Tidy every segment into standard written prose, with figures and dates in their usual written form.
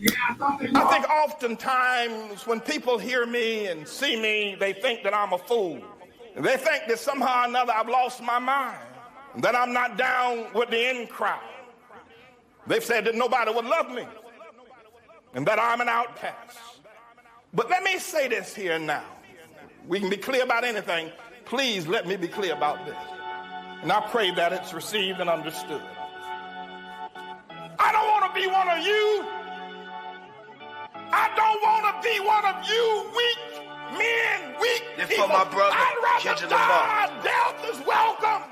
I think oftentimes when people hear me and see me, they think that I'm a fool. They think that somehow or another I've lost my mind, that I'm not down with the in crowd. They've said that nobody would love me and that I'm an outcast. But let me say this here now. We can be clear about anything. Please let me be clear about this. And I pray that it's received and understood. I don't want to be one of you. I don't want to be one of you weak men, weak people. For my brother, I'd rather die. Death is welcome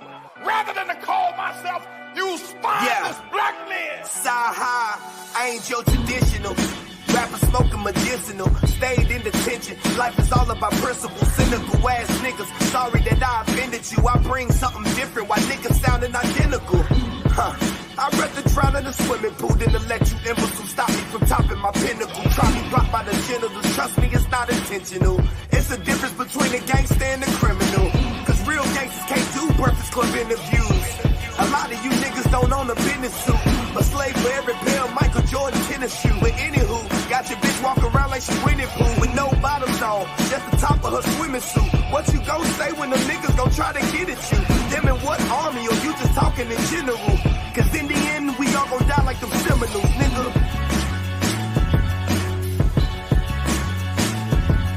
rather than to call myself you spineless black men. Side high, I ain't your traditional. Rapper smoking medicinal, stayed in detention. Life is all about principle, cynical ass niggas. Sorry that I offended you. I bring something different while niggas sounding identical. I'd rather drown in a swimming pool than to let you imbecile stop me from topping my pinnacle. Try me rock by the genitals, trust me, it's not intentional. It's the difference between a gangster and a criminal. Cause real gangsters can't do Breakfast Club interviews. A lot of you niggas don't own a business suit. A slave for every pair of Michael Jordan tennis shoe. But anywho, got your bitch walking around like she winning pool with no bottoms on, just the top of her swimming suit. What you gon' say when the niggas gon' try to get at you? Them in what army, or you just talking in general? Cause in the end, we all gon' die like them Seminoles, nigga.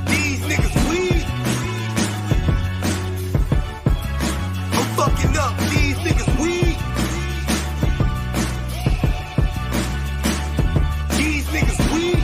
These niggas weak. I'm fucking up, these niggas weak. These niggas weak.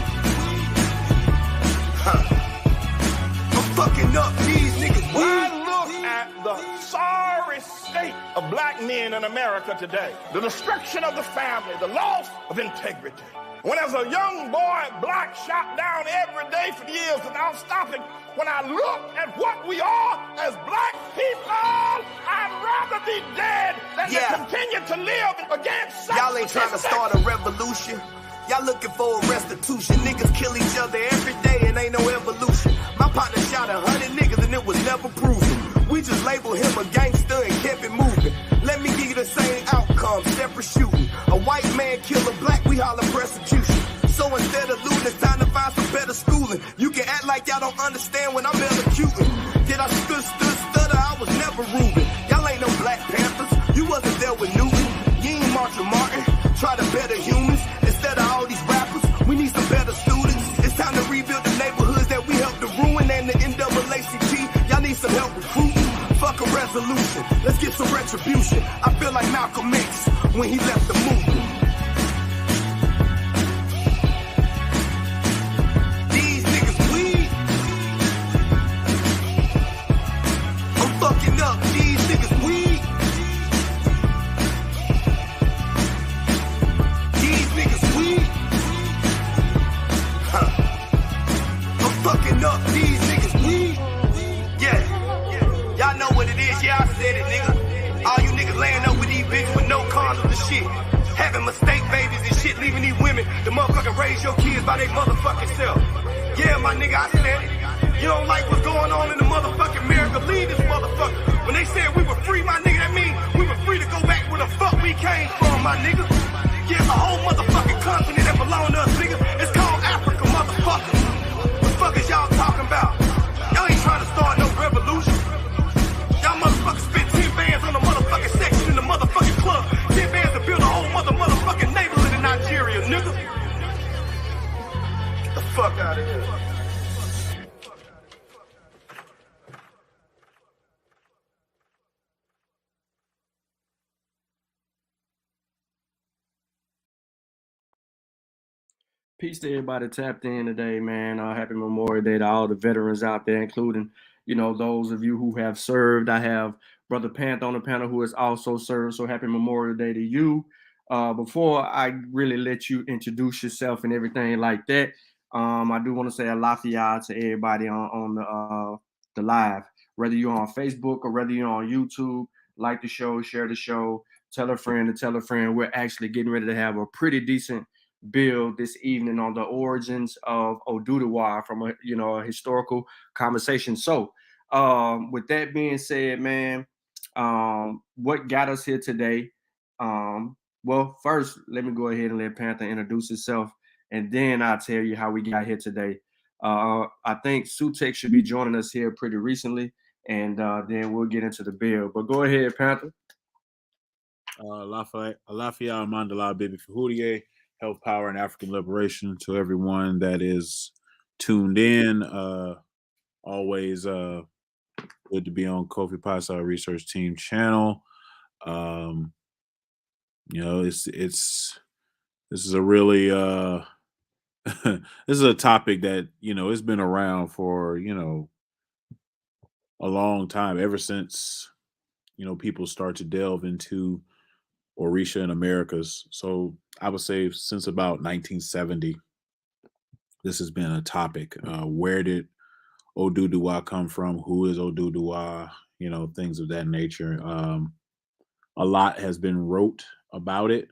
I'm fucking up, these niggas weak. I look at the sorry state of black men in America today, the destruction of the family, the loss of integrity. When as a young boy, black shot down every day for years without stopping, when I look at what we are as black people, I'd rather be dead than to continue to live against such. Y'all ain't trying to start a revolution. Y'all looking for a restitution. Niggas kill each other every day and ain't no evolution. My partner shot 100 niggas and it was never proven. We just labeled him a gangster and kept it moving. Let me give you the same outcome, separate shooting. A white man kill a black, we holler persecution. So instead of looting, it's time to find some better schooling. You can act like y'all don't understand when I'm elocuting. Did I stutter? I was never Reuben. Y'all ain't no Black Panthers. You wasn't there with Newton. You ain't Marshall Martin. Try to better humans. Instead of all these rappers, we need some better students. It's time to rebuild the neighborhoods that we helped to ruin. And the NAACP, y'all need some help recruiting. Fuck a resolution, let's get some retribution. I feel like Malcolm X when he left the movement. These niggas weak. I'm fucking up, these niggas weak. These niggas weak. I'm fucking up, these niggas weak. Yeah. Y'all know what it is, yeah, I said it, nigga. All you niggas laying up with these bitches with no condoms and shit. Having mistake babies and shit, leaving these women to motherfucking raise your kids by their motherfucking self. Yeah, my nigga, I said it. You don't like what's going on in the motherfucking America, leave this motherfucker. When they said we were free, my nigga, that mean we were free to go back where the fuck we came from, my nigga. Yeah, it's a whole motherfucking continent that belong to us, nigga. It's called Africa, motherfucker. What the fuck is y'all talking about? Y'all ain't trying to start no revolution. Y'all motherfuckers spent 10 bands on the motherfucking section in the motherfucking club. 10 bands to build a whole motherfucking neighborhood in Nigeria, nigga. Get the fuck out of here. Peace to everybody tapped in today, man. Happy Memorial Day to all the veterans out there, including, those of you who have served. I have Brother Panther on the panel who has also served. So happy Memorial Day to you. Before I really let you introduce yourself and everything like that, I do want to say a lafayette to everybody on the live, whether you're on Facebook or whether you're on YouTube. Like the show, share the show, tell a friend to tell a friend. We're actually getting ready to have a pretty decent build this evening on the origins of Oduduwa from a historical conversation. So with that being said, man, what got us here today? Well, first, let me go ahead and let Panther introduce himself and then I'll tell you how we got here today. I think Sutek should be joining us here pretty recently, and then we'll get into the bill. But go ahead, Panther. Lafayette Mandela, baby Fahudie, health, power, and African liberation to everyone that is tuned in. Always good to be on Kofi Pasa Research Team channel. This is a really this is a topic that it's been around for a long time, ever since people start to delve into Orisha in Americas. So I would say since about 1970, this has been a topic. Where did Oduduwa come from? Who is Oduduwa? Things of that nature. A lot has been wrote about it.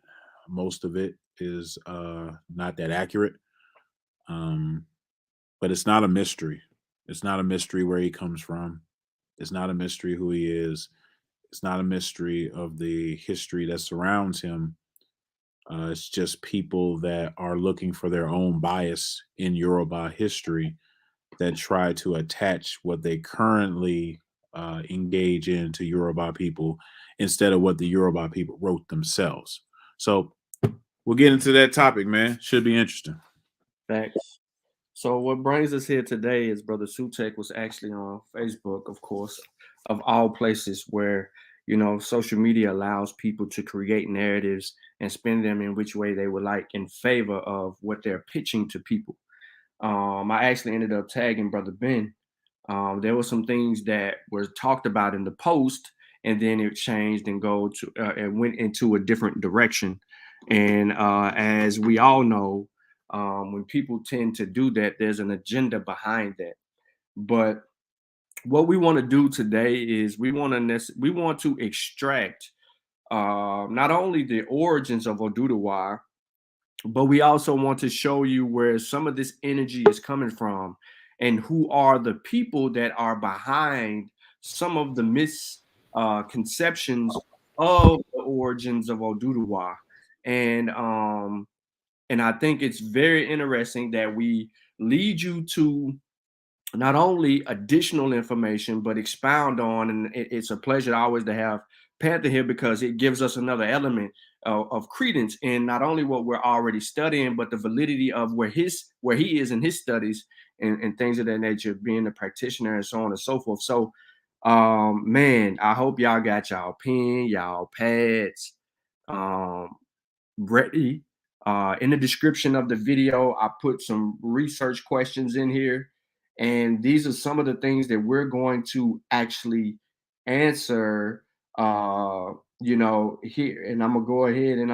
Most of it is not that accurate. But it's not a mystery. It's not a mystery where he comes from. It's not a mystery who he is. It's not a mystery of the history that surrounds him. It's just people that are looking for their own bias in Yoruba history that try to attach what they currently engage in to Yoruba people instead of what the Yoruba people wrote themselves. So we'll get into that topic, man. Should be interesting. Thanks. So what brings us here today is Brother Sutek was actually on Facebook, of course, of all places where, social media allows people to create narratives and spin them in which way they would like in favor of what they're pitching to people. I actually ended up tagging Brother Ben. There were some things that were talked about in the post, and then it changed and went into a different direction. And as we all know, when people tend to do that, there's an agenda behind that. But what we want to do today is we want to extract not only the origins of Oduduwa, but we also want to show you where some of this energy is coming from and who are the people that are behind some of the misconceptions of the origins of Oduduwa. And I think it's very interesting that we lead you to not only additional information, but expound on, and it's a pleasure always to have Panther here because it gives us another element of credence in not only what we're already studying, but the validity of where he is in his studies and things of that nature, being a practitioner and so on and so forth. So, man, I hope y'all got y'all pen, y'all pads, ready. In the description of the video, I put some research questions in here. And these are some of the things that we're going to actually answer, here. And I'm going to go ahead and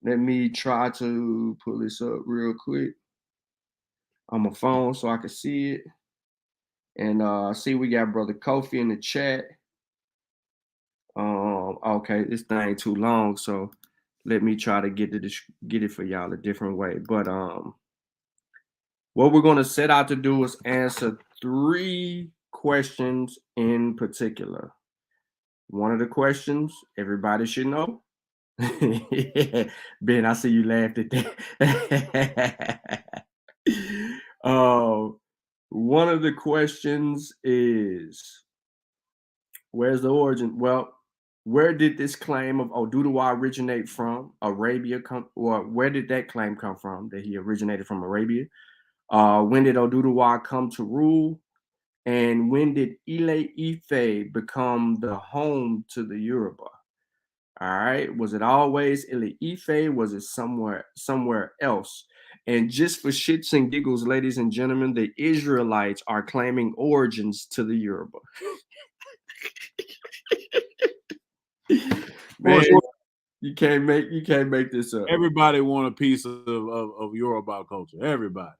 let me try to pull this up real quick on my phone so I can see it. And see, we got Brother Kofi in the chat. Okay, this thing ain't too long, so let me try to get it for y'all a different way. But what we're going to set out to do is answer 3 questions in particular. One of the questions everybody should know. Ben, I see you laughed at that. One of the questions is, where's the origin? Well, where did this claim of Oduduwa originate from? Arabia where did that claim come from, that he originated from Arabia? When did Oduduwa come to rule? And when did Ile-Ife become the home to the Yoruba? All right. Was it always Ile-Ife? Was it somewhere else? And just for shits and giggles, ladies and gentlemen, the Israelites are claiming origins to the Yoruba. Man, you can't make this up. Everybody want a piece of Yoruba culture. Everybody.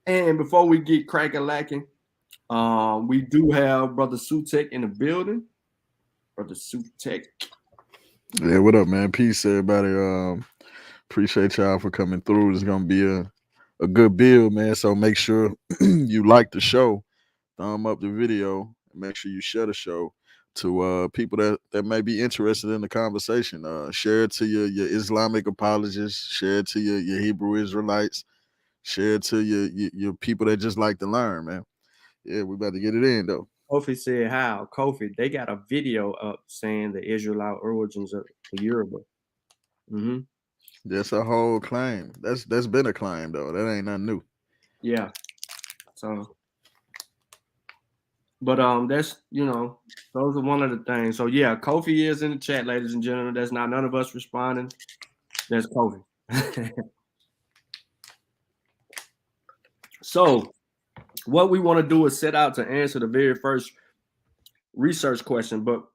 And before we get crack-a-lacking, we do have Brother Sutek in the building. Brother Sutek. Yeah, what up, man? Peace, everybody. Appreciate y'all for coming through. It's gonna be a good build, man. So make sure you like the show, thumb up the video, make sure you share the show. to people that may be interested in the conversation. Share it to your Islamic apologists, share it to your Hebrew Israelites, share it to your people that just like to learn, man. Yeah, we about to get it in though. Kofi said how? Kofi, they got a video up saying the Israelite origins of Yoruba. Mm-hmm. That's a whole claim. That's been a claim though. That ain't nothing new. Yeah. So, but that's those are one of the things. So yeah, Kofi is in the chat, ladies and gentlemen. That's not none of us responding. That's Kofi. So, what we want to do is set out to answer the very first research question. But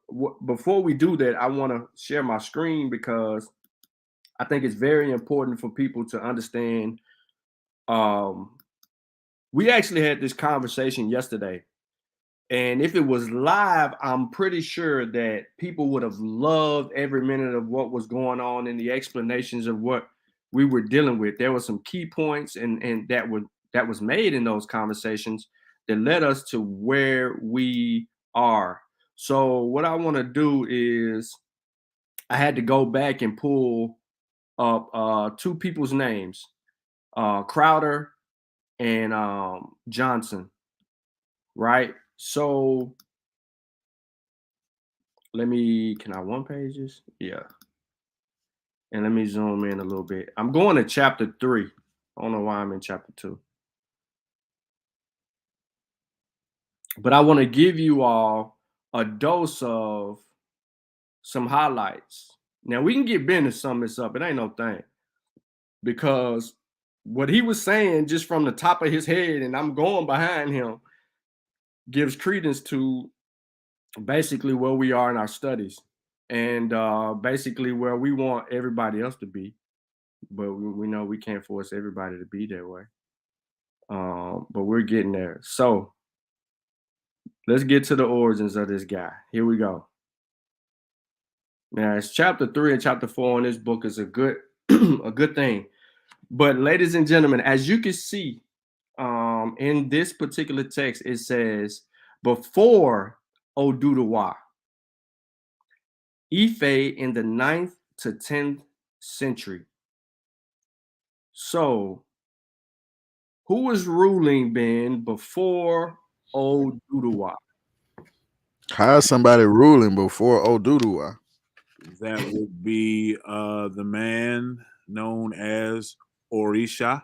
before we do that, I want to share my screen because I think it's very important for people to understand. We actually had this conversation yesterday, and if it was live, I'm pretty sure that people would have loved every minute of what was going on and the explanations of what we were dealing with. There were some key points and that was made in those conversations that led us to where we are. So what I want to do is I had to go back and pull up two people's names, Crowder and Johnson, right? So can I one page this? Yeah. And let me zoom in a little bit. I'm going to chapter 3. I don't know why I'm in chapter 2. But I want to give you all a dose of some highlights. Now we can get Ben to sum this up. It ain't no thing. Because what he was saying just from the top of his head, and I'm going behind him, gives credence to basically where we are in our studies and basically where we want everybody else to be. But we know we can't force everybody to be that way. But we're getting there. So let's get to the origins of this guy. Here we go. Now it's chapter 3 and chapter 4 in this book is a good a good thing. But ladies and gentlemen, as you can see in this particular text, it says before Oduduwa, Ife in the 9th to 10th century. So who was ruling, Ben, before Oduduwa? How is somebody ruling before Oduduwa? That would be the man known as Orisha,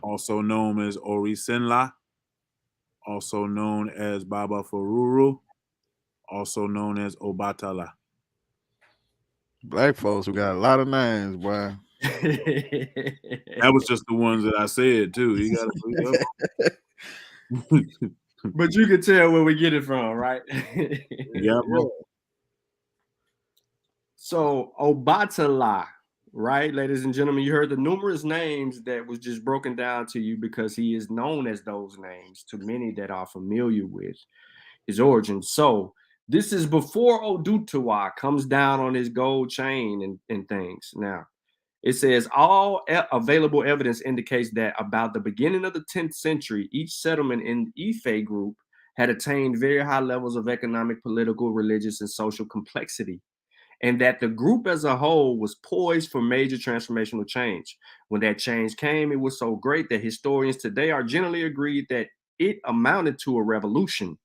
also known as Orisenla, also known as Baba Fururu, also known as Obatala. Black folks who got a lot of names, boy. That was just the ones that I said too. You gotta But you can tell where we get it from, right? Yeah. So Obatala, right, ladies and gentlemen, you heard the numerous names that was just broken down to you because he is known as those names to many that are familiar with his origins. So this is before Oduduwa comes down on his gold chain and things. Now, it says all available evidence indicates that about the beginning of the 10th century, each settlement in Ife group had attained very high levels of economic, political, religious, and social complexity, and that the group as a whole was poised for major transformational change. When that change came, it was so great that historians today are generally agreed that it amounted to a revolution.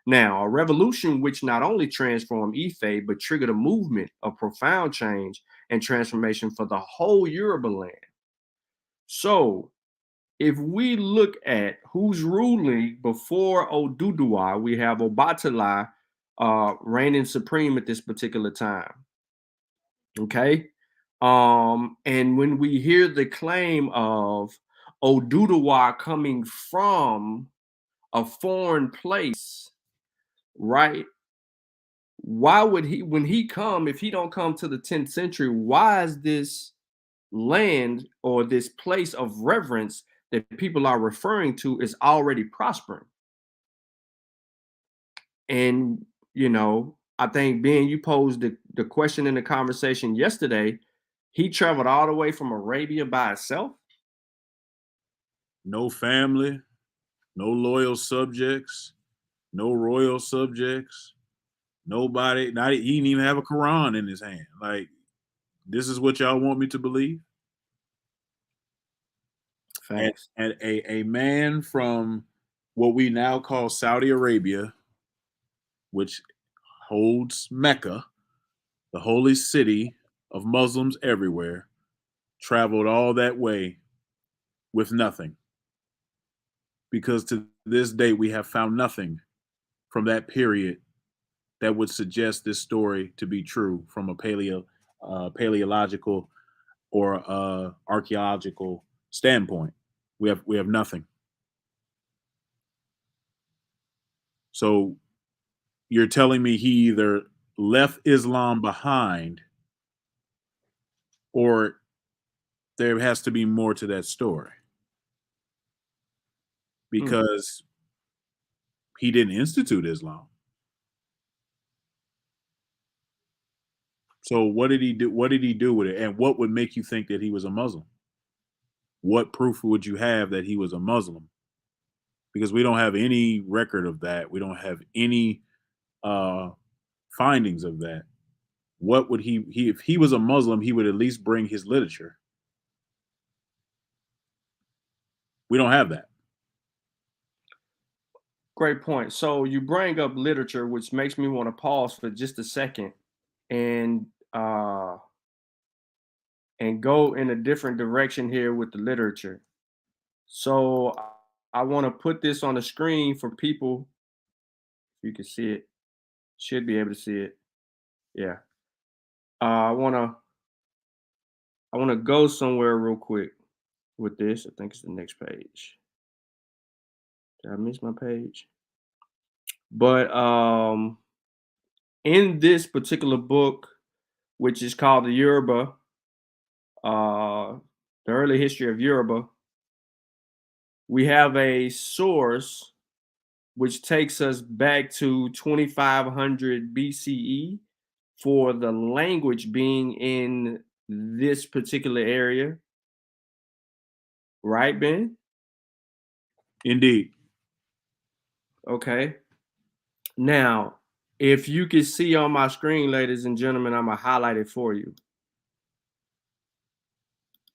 Now, a revolution which not only transformed Ife, but triggered a movement of profound change and transformation for the whole Yoruba land. So, if we look at who's ruling before Oduduwa, we have Obatala reigning supreme at this particular time. Okay? And when we hear the claim of Oduduwa coming from a foreign place, right? Why would he, when he come, if he don't come to the 10th century, why is this land or this place of reverence that people are referring to is already prospering? And, I think, Ben, you posed the question in the conversation yesterday. He traveled all the way from Arabia by himself? No family, no loyal subjects, no royal subjects, Nobody, he didn't even have a Quran in his hand. Like, this is what y'all want me to believe? Facts. And a man from what we now call Saudi Arabia, which holds Mecca, the holy city of Muslims everywhere, traveled all that way with nothing. Because to this day, we have found nothing from that period that would suggest this story to be true from a paleological or archaeological standpoint. We have nothing. So you're telling me he either left Islam behind, or there has to be more to that story, because he didn't institute Islam. So what did he do? What did he do with it? And what would make you think that he was a Muslim? What proof would you have that he was a Muslim? Because we don't have any record of that. We don't have any findings of that. What would he if he was a Muslim, he would at least bring his literature. We don't have that. Great point. So you bring up literature, which makes me want to pause for just a second and go in a different direction here with the literature. So I want to put this on the screen for people. You can see it. Should be able to see it. Yeah. I want to go somewhere real quick with this. I think it's the next page. Did I miss my page? But in this particular book, which is called the Yoruba, the early history of Yoruba, we have a source which takes us back to 2500 BCE for the language being in this particular area. Right, Ben? Indeed. Okay. Now, if you can see on my screen, ladies and gentlemen, I'm going to highlight it for you.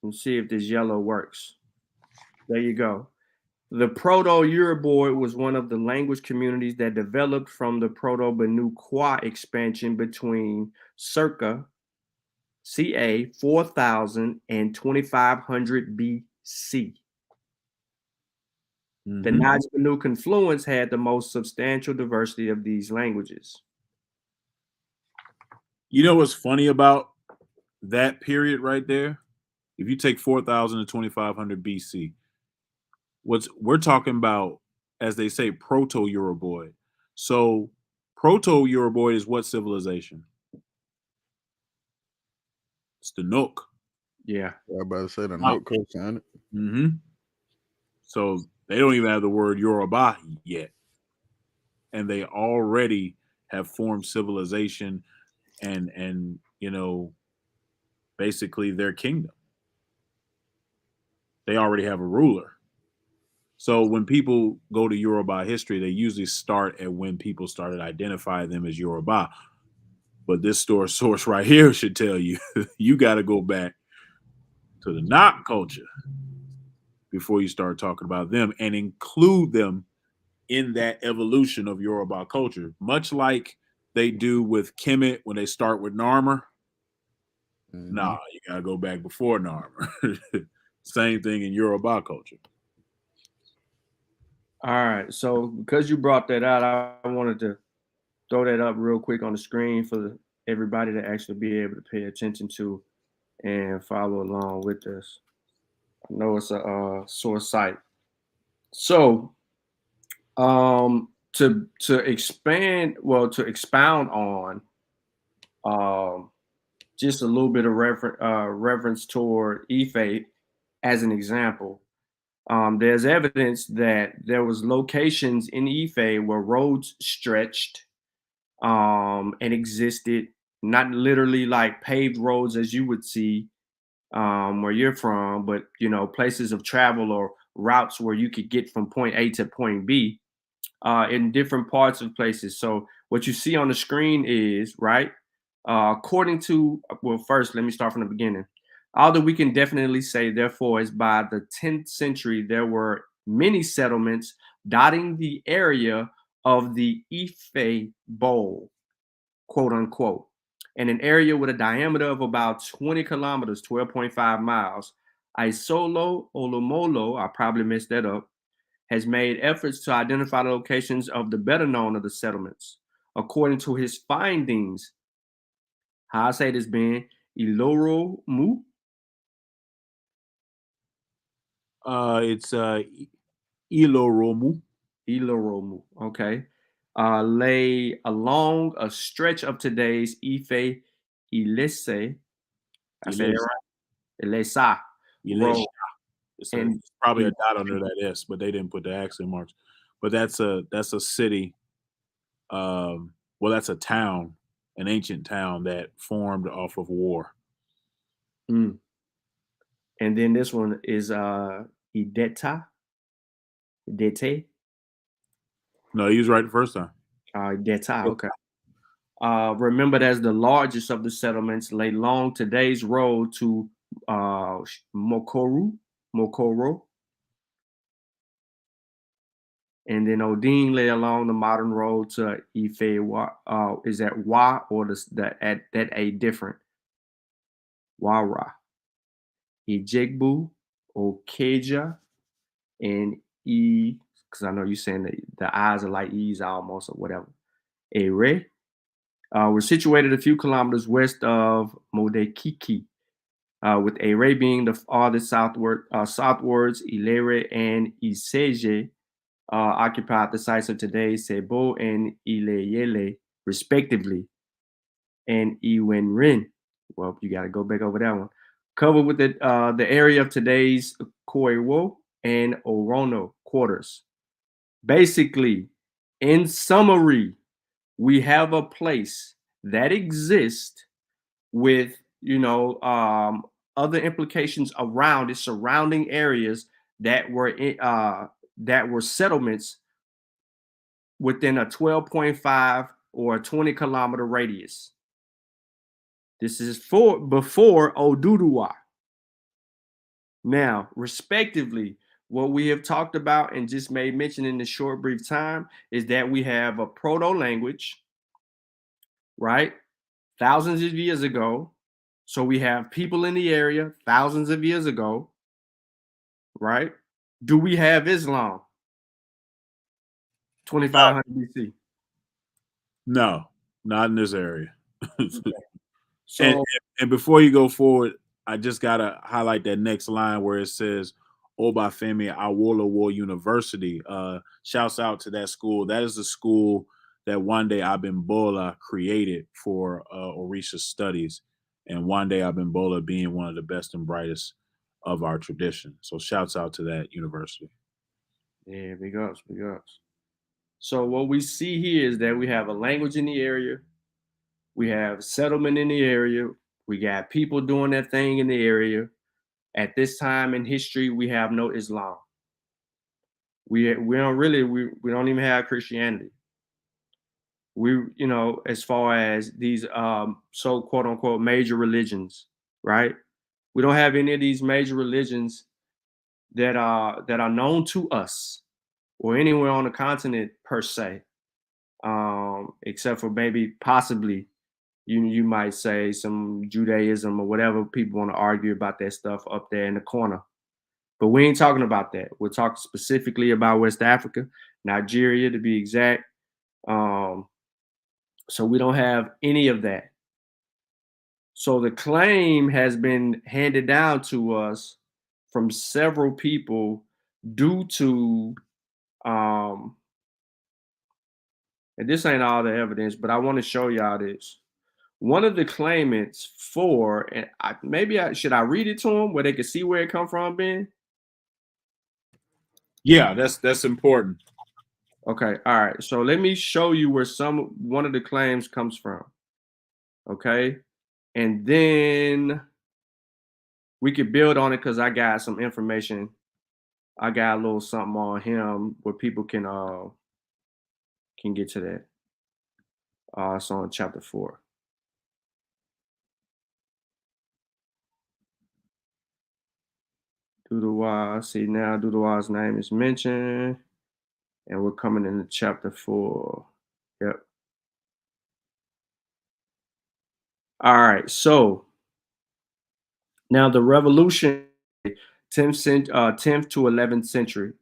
And see if this yellow works. There you go. The Proto-Yoruba was one of the language communities that developed from the Proto-Benue expansion between circa CA 4000 and 2500 BC. The Naj-Benue confluence had the most substantial diversity of these languages. You know what's funny about that period right there? If you take 4000 to 2500 BC, we're talking about, as they say, Proto-Yoruboid. So Proto-Yoruboid is what civilization? It's the Nook. Yeah. I about to say the Nook coast on it. Mm-hmm. So they don't even have the word Yoruba yet. And they already have formed civilization and you know, basically their kingdom. They already have a ruler. So when people go to Yoruba history, they usually start at when people started identifying them as Yoruba. But this source right here should tell you, you got to go back to the Nok culture before you start talking about them and include them in that evolution of Yoruba culture, much like they do with Kemet when they start with Narmer. Nah, you got to go back before Narmer. Same thing in Yoruba culture. All right. So because you brought that out, I wanted to throw that up real quick on the screen for everybody to actually be able to pay attention to and follow along with us. I know it's a sore site. So to expound on just a little bit of reference toward Ife as an example. There's evidence that there was locations in Ife where roads stretched and existed, not literally like paved roads as you would see where you're from, but places of travel or routes where you could get from point A to point B in different parts of places. So What you see on the screen is, right, according to, well, first, let me start from the beginning. Although we can definitely say, therefore, is by the 10th century, there were many settlements dotting the area of the Ife Bowl, quote unquote, and an area with a diameter of about 20 kilometers, 12.5 miles. Isolo Olomolo, I probably messed that up, has made efforts to identify the locations of the better known of the settlements. According to his findings, how I say this, Ben, Iloro Mu, It's Iloromu. Iloromu, okay, lay along a stretch of today's Ife Ilese, I said it right, Ilesa Road. It's probably a dot under that S, but they didn't put the accent marks. But that's a city. Well, that's a town, an ancient town that formed off of war. Mm. And then this one is Ideta. Idete. No, he was right the first time. Ideta, okay. Remembered as the largest of the settlements, lay along today's road to Mokoro. And then Odin lay along the modern road to Ife. Is that Wa or that a different? Wara. Ejegbu, Okeja, and E, because I know you're saying that the eyes are like E's almost or whatever. Ere. We're situated a few kilometers west of Modekiki, with Ere being the farthest southwards. Ilere and Iseje occupied the sites of today's Sebo and Ileyele, respectively, and Iwenrin. Well, you got to go back over that one. Covered with the area of today's Koiwo and Orono quarters. Basically, in summary, we have a place that exists with, other implications around its surrounding areas that were settlements within a 12.5 or a 20-kilometer radius. This is before Oduduwa. Now, respectively, what we have talked about and just made mention in this short, brief time is that we have a proto-language, right? Thousands of years ago. So we have people in the area thousands of years ago, right? Do we have Islam? 2500 BC. No, not in this area. So, and before you go forward, I just gotta highlight that next line where it says Obafemi Awolowo University. Shouts out to that school. That is the school that Wande Abimbola created for Orisha studies, and Wande Abimbola being one of the best and brightest of our tradition. So shouts out to that university. yeah, big ups, big ups. So what we see here is that we have a language in the area. We have settlement in the area. We got people doing their thing in the area. At this time in history, we have no Islam. We don't even have Christianity. We, as far as these so quote unquote major religions, right? We don't have any of these major religions that are known to us or anywhere on the continent per se, except for maybe possibly you might say some Judaism or whatever. People want to argue about that stuff up there in the corner. But we ain't talking about that. We're talking specifically about West Africa, Nigeria to be exact. So we don't have any of that. So the claim has been handed down to us from several people due to, and this ain't all the evidence, but I want to show y'all this. One of the claimants for, and should I read it to them where they can see where it come from, Ben? Yeah, that's important. Okay, all right. So let me show you where one of the claims comes from. Okay, and then we could build on it because I got some information. I got a little something on him where people can get to that. It's on chapter 4. Oduduwa, see now Oduduwa's name is mentioned, and we're coming into chapter 4. Yep. All right, so now the revolution, 10th to 11th century.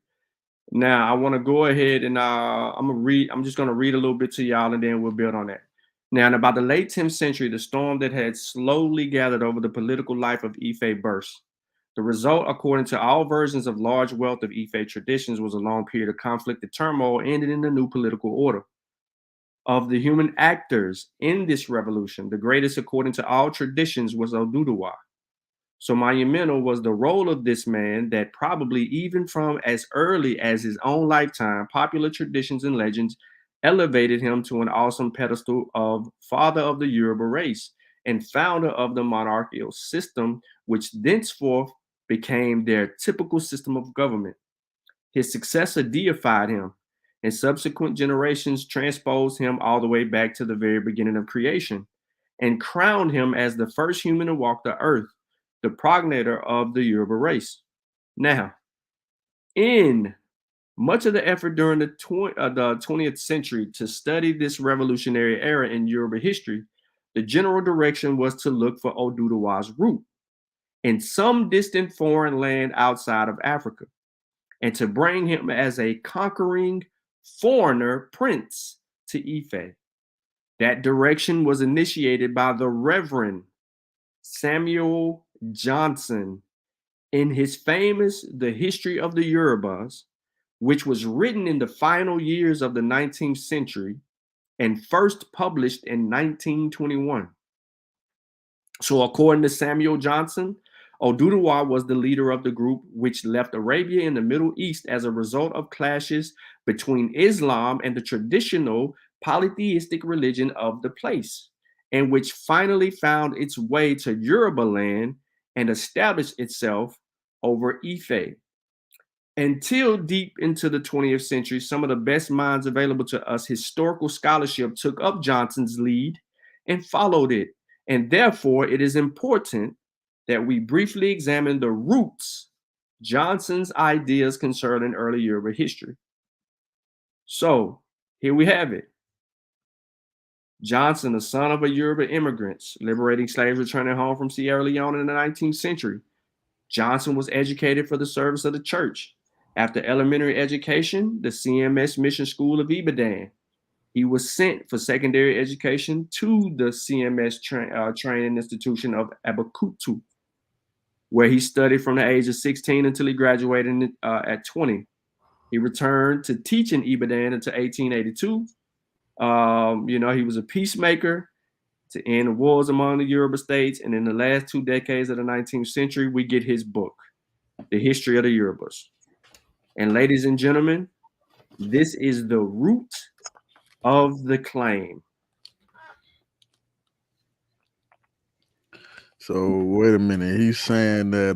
Now I want to go ahead and I'm just gonna read a little bit to y'all, and then we'll build on that. Now, in about the late 10th century, the storm that had slowly gathered over the political life of Ife burst. The result, according to all versions of large wealth of Ife traditions, was a long period of conflict and turmoil ended in a new political order. Of the human actors in this revolution, the greatest, according to all traditions, was Oduduwa. So monumental was the role of this man that probably even from as early as his own lifetime, popular traditions and legends elevated him to an awesome pedestal of father of the Yoruba race and founder of the monarchical system, which thenceforth became their typical system of government. His successor deified him, and subsequent generations transposed him all the way back to the very beginning of creation and crowned him as the first human to walk the earth, the progenitor of the Yoruba race. Now, in much of the effort during the 20th century to study this revolutionary era in Yoruba history, the general direction was to look for Oduduwa's root in some distant foreign land outside of Africa, and to bring him as a conquering foreigner prince to Ife. That direction was initiated by the Reverend Samuel Johnson in his famous The History of the Yorubas, which was written in the final years of the 19th century and first published in 1921. So according to Samuel Johnson, Oduduwa was the leader of the group which left Arabia in the Middle East as a result of clashes between Islam and the traditional polytheistic religion of the place, and which finally found its way to Yoruba land and established itself over Ife. Until deep into the 20th century, some of the best minds available to us, historical scholarship, took up Johnson's lead and followed it. And therefore, it is important that we briefly examine the roots Johnson's ideas concerning early Yoruba history. So here we have it. Johnson, the son of a Yoruba immigrants, liberating slaves returning home from Sierra Leone in the 19th century. Johnson was educated for the service of the church. After elementary education, the CMS Mission School of Ibadan. He was sent for secondary education to the CMS training institution of Abeokuta, where he studied from the age of 16 until he graduated at 20. He returned to teach in Ibadan until 1882. He was a peacemaker to end wars among the Yoruba states. And in the last 2 decades of the 19th century, we get his book, The History of the Yorubas. And ladies and gentlemen, this is the root of the claim. So wait a minute. He's saying that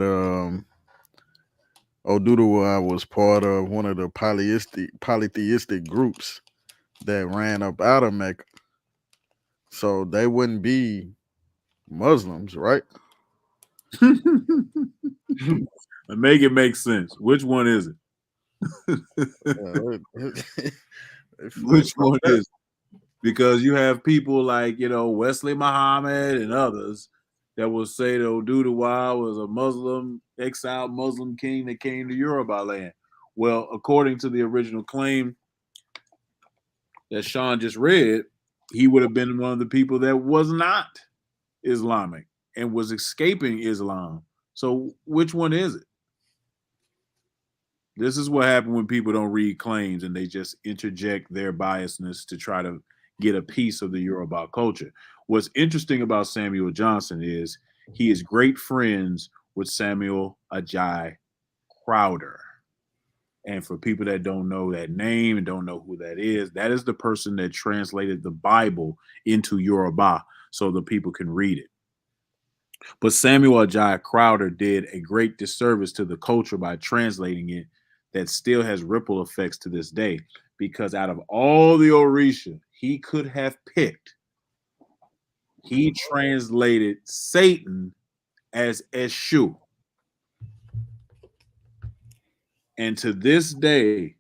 Oduduwa was part of one of the polytheistic groups that ran up out of Mecca. So they wouldn't be Muslims, right? Make it make sense. Which one is it? Which one is it? Because you have people like, Wesley Muhammad and others that will say that Oduduwa was a Muslim, exiled Muslim king that came to Yoruba land. Well, according to the original claim that Sean just read, he would have been one of the people that was not Islamic and was escaping Islam. So which one is it? This is what happened when people don't read claims and they just interject their biasness to try to get a piece of the Yoruba culture. What's interesting about Samuel Johnson is he is great friends with Samuel Ajayi Crowther. And for people that don't know that name and don't know who that is the person that translated the Bible into Yoruba so the people can read it. But Samuel Ajayi Crowther did a great disservice to the culture by translating it that still has ripple effects to this day. Because out of all the Orisha, he could have picked, he translated Satan as Eshu. And to this day,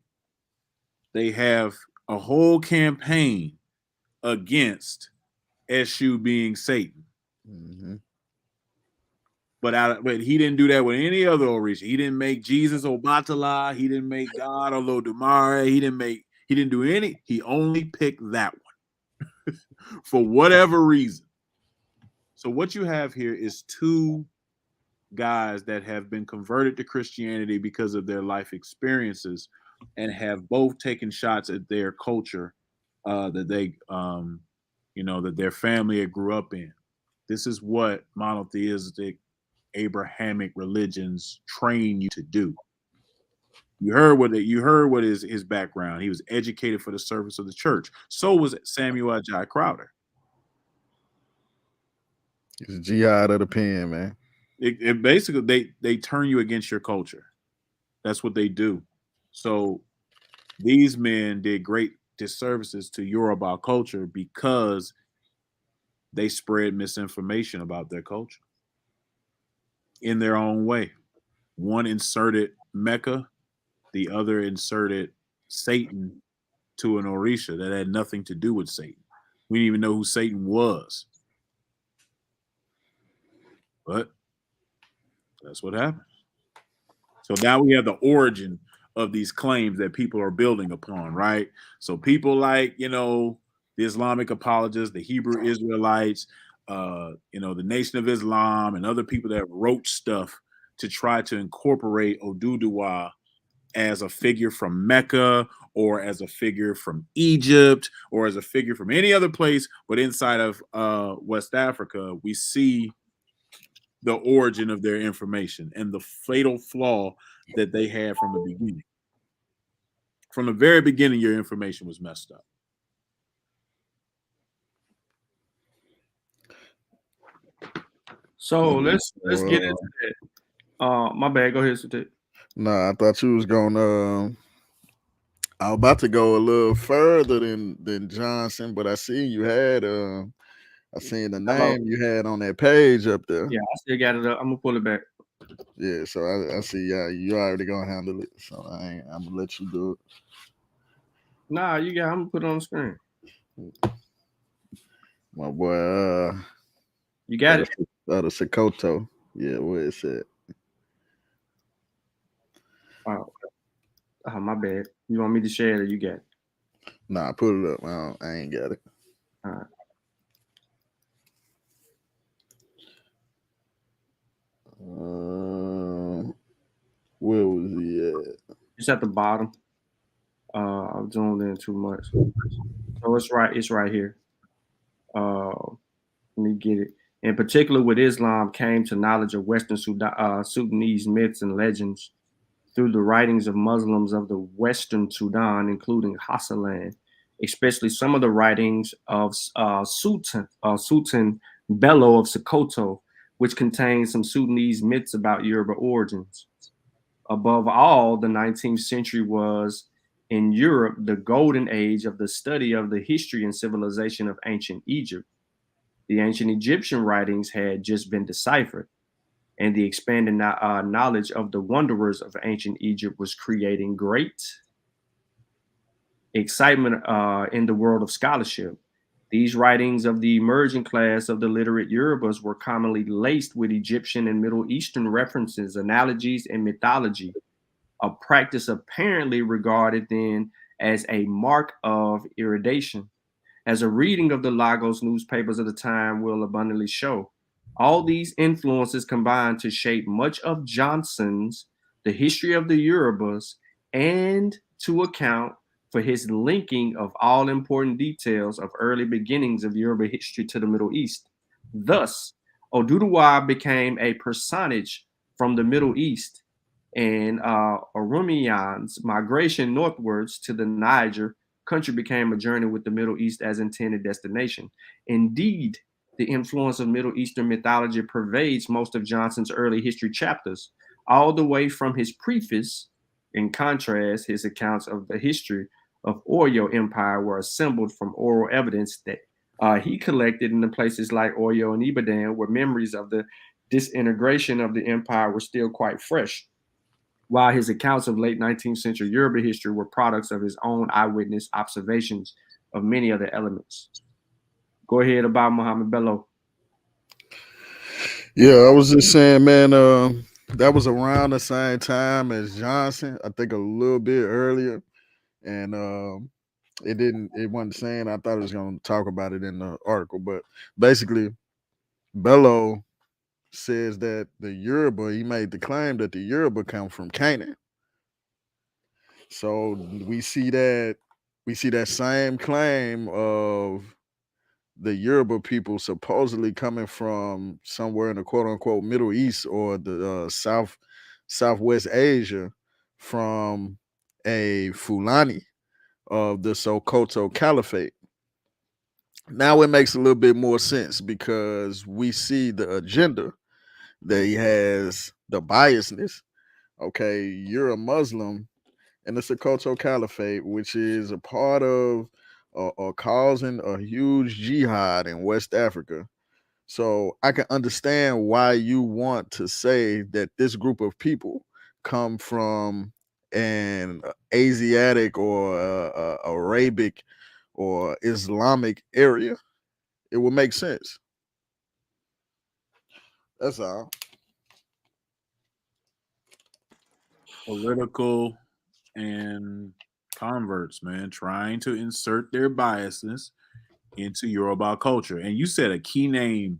they have a whole campaign against Eshu being Satan. Mm-hmm. But he didn't do that with any other Orisha. He didn't make Jesus Obatala. He didn't make God Olodumare. He didn't do any. He only picked that one for whatever reason. So what you have here is two guys that have been converted to Christianity because of their life experiences, and have both taken shots at their culture that they, that their family grew up in. This is what monotheistic Abrahamic religions train you to do. You heard what his background. He was educated for the service of the church. So was Samuel J. Crowder. It's a jihad of the pen, man. It basically they turn you against your culture. That's what they do. So these men did great disservices to Yoruba culture because they spread misinformation about their culture in their own way. One inserted Mecca, the other inserted Satan to an Orisha that had nothing to do with Satan. We didn't even know who Satan was. But that's what happened. So now we have the origin of these claims that people are building upon, right? So people like, the Islamic apologists, the Hebrew Israelites, the Nation of Islam, and other people that wrote stuff to try to incorporate Oduduwa as a figure from Mecca, or as a figure from Egypt, or as a figure from any other place, but inside of West Africa, we see the origin of their information and the fatal flaw that they had from the beginning. From the very beginning, your information was messed up. So let's get into that. My bad. Go ahead, Sadiq. Nah, I thought you was gonna. I was about to go a little further than Johnson, but I see you had. I seen the name you had on that page up there. Yeah, I still got it up. I'm gonna pull it back. Yeah, so I see. Yeah, you already gonna handle it. So I'm gonna let you do it. Nah, I'm gonna put it on the screen. My boy. You got it. Out of Sokoto. Yeah, where it's at. Oh, my bad. You want me to share it or you got it? Nah, put it up. I ain't got it. All right. Where was he at? It's at the bottom. I've zoomed in too much. So it's right here. Let me get it. In particular, with Islam came to knowledge of Western Sudanese myths and legends through the writings of Muslims of the Western Sudan, including Hassalan, especially some of the writings of Sultan Bello of Sokoto, which contains some Sudanese myths about Yoruba origins. Above all, the 19th century was, in Europe, the golden age of the study of the history and civilization of ancient Egypt. The ancient Egyptian writings had just been deciphered, and the expanded knowledge of the wanderers of ancient Egypt was creating great excitement in the world of scholarship. These writings of the emerging class of the literate Yorubas were commonly laced with Egyptian and Middle Eastern references, analogies, and mythology, a practice apparently regarded then as a mark of erudition. As a reading of the Lagos newspapers of the time will abundantly show, all these influences combined to shape much of Johnson's The History of the Yorubas, and to account for his linking of all important details of early beginnings of Yoruba history to the Middle East. Thus, Oduduwa became a personage from the Middle East, and Orumiyan's migration northwards to the Niger country became a journey with the Middle East as intended destination. Indeed, the influence of Middle Eastern mythology pervades most of Johnson's early history chapters, all the way from his preface. In contrast, his accounts of the history of Oyo Empire were assembled from oral evidence that he collected in the places like Oyo and Ibadan, where memories of the disintegration of the empire were still quite fresh, while his accounts of late 19th century Yoruba history were products of his own eyewitness observations of many other elements. Go ahead about Muhammad Bello. Yeah, I was just saying, man, that was around the same time as Johnson, I think a little bit earlier. And it wasn't saying, I thought it was gonna talk about it in the article, but basically Bello says that the Yoruba, he made the claim that the Yoruba come from Canaan. So we see that same claim of the Yoruba people supposedly coming from somewhere in the quote unquote Middle East or the Southwest Asia from a Fulani of the Sokoto Caliphate. Now it makes a little bit more sense because we see the agenda that he has, the biasness. Okay, you're a Muslim in the Sokoto Caliphate, which is a part of or causing a huge jihad in West Africa. So I can understand why you want to say that this group of people come from an Asiatic or Arabic or Islamic area. It would make sense. That's all. Political and converts, man, trying to insert their biases into Yoruba culture. And you said a key name,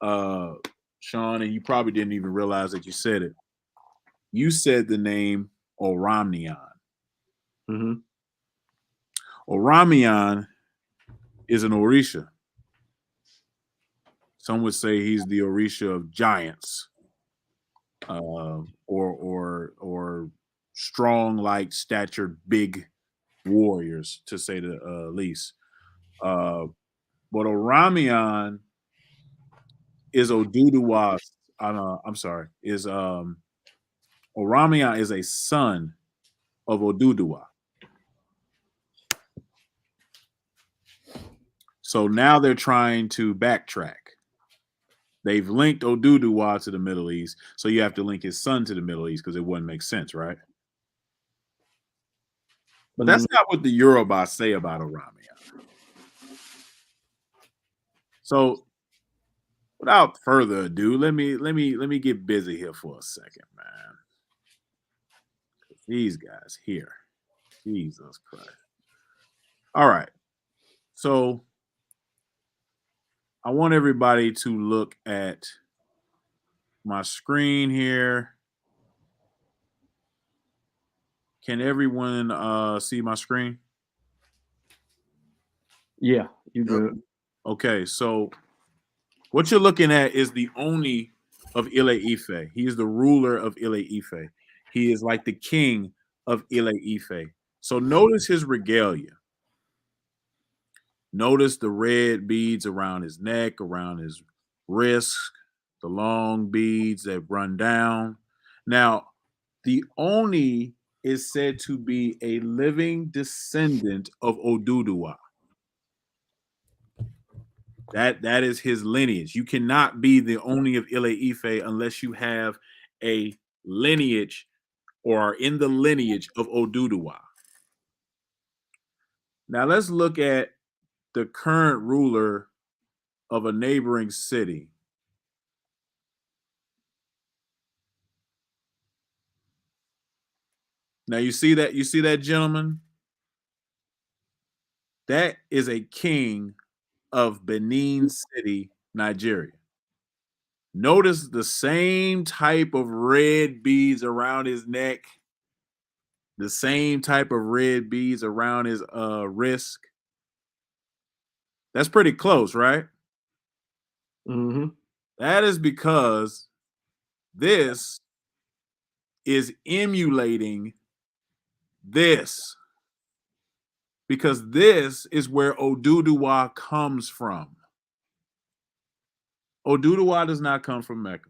Sean, and you probably didn't even realize that you said it. You said the name Oramian. Mm-hmm. Oramian is an Orisha. Some would say he's the Orisha of giants, or strong, like statured, big warriors, to say the least. But Oramian is Oduduwa. I'm sorry. Is Oramian is a son of Oduduwa. So now they're trying to backtrack. They've linked Oduduwa to the Middle East, so you have to link his son to the Middle East because it wouldn't make sense, right? But that's not what the Yoruba say about Oramian. So, without further ado, let me get busy here for a second, man. These guys here, Jesus Christ! All right, so I want everybody to look at my screen here. Can everyone see my screen? Yeah, you good. Okay, so what you're looking at is the Oni of Ile Ife. He is the ruler of Ile Ife. He is like the king of Ile Ife. So notice his regalia. Notice the red beads around his neck, around his wrist, the long beads that run down. Now, the Oni is said to be a living descendant of Oduduwa. That is his lineage. You cannot be the Oni of Ile Ife unless you have a lineage or are in the lineage of Oduduwa. Now let's look at the current ruler of a neighboring city. Now you see that gentleman? That is a king of Benin City, Nigeria. Notice the same type of red beads around his neck, the same type of red beads around his wrist. That's pretty close, right? Mm-hmm. That is because this is emulating this. Because this is where Oduduwa comes from. Oduduwa does not come from Mecca.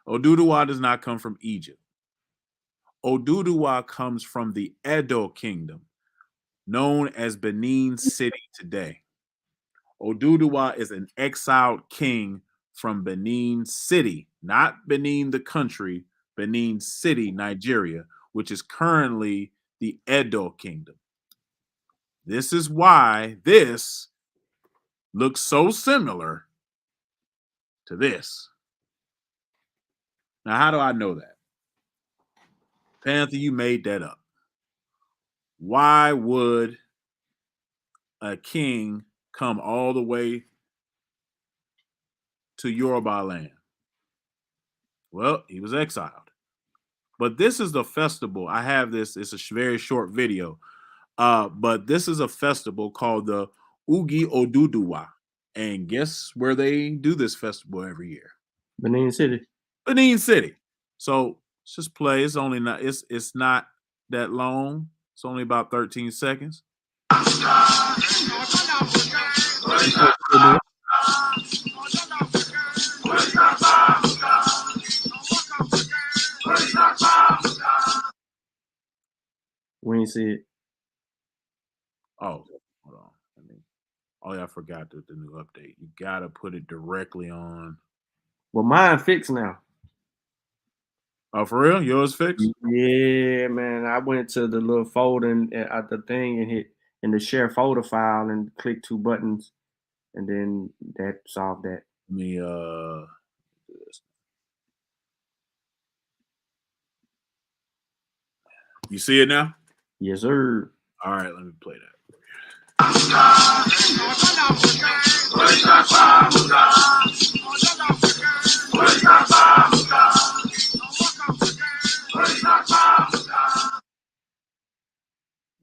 Oduduwa does not come from Egypt. Oduduwa comes from the Edo kingdom, known as Benin City today. Oduduwa is an exiled king from Benin City, not Benin the country, Benin City, Nigeria, which is currently the Edo Kingdom. This is why this looks so similar to this. Now, how do I know that? Panther, you made that up. Why would a king come all the way to Yoruba land? Well, he was exiled. But this is the festival. I have this. It's a very short video. But this is a festival called the Ugi Oduduwa. And guess where they do this festival every year? Benin City. Benin City. So let's just play. It's only not. It's not that long. It's only about 13 seconds. We ain't see it. Oh, hold on. I forgot the new update. You gotta put it directly on. Well, mine fixed now. Oh, for real? Yours fixed? Yeah, man. I went to the little folder and at the thing and hit in the share folder file and clicked 2 buttons, and then that solved that. Let me do this. You see it now? Yes, sir. All right, let me play that.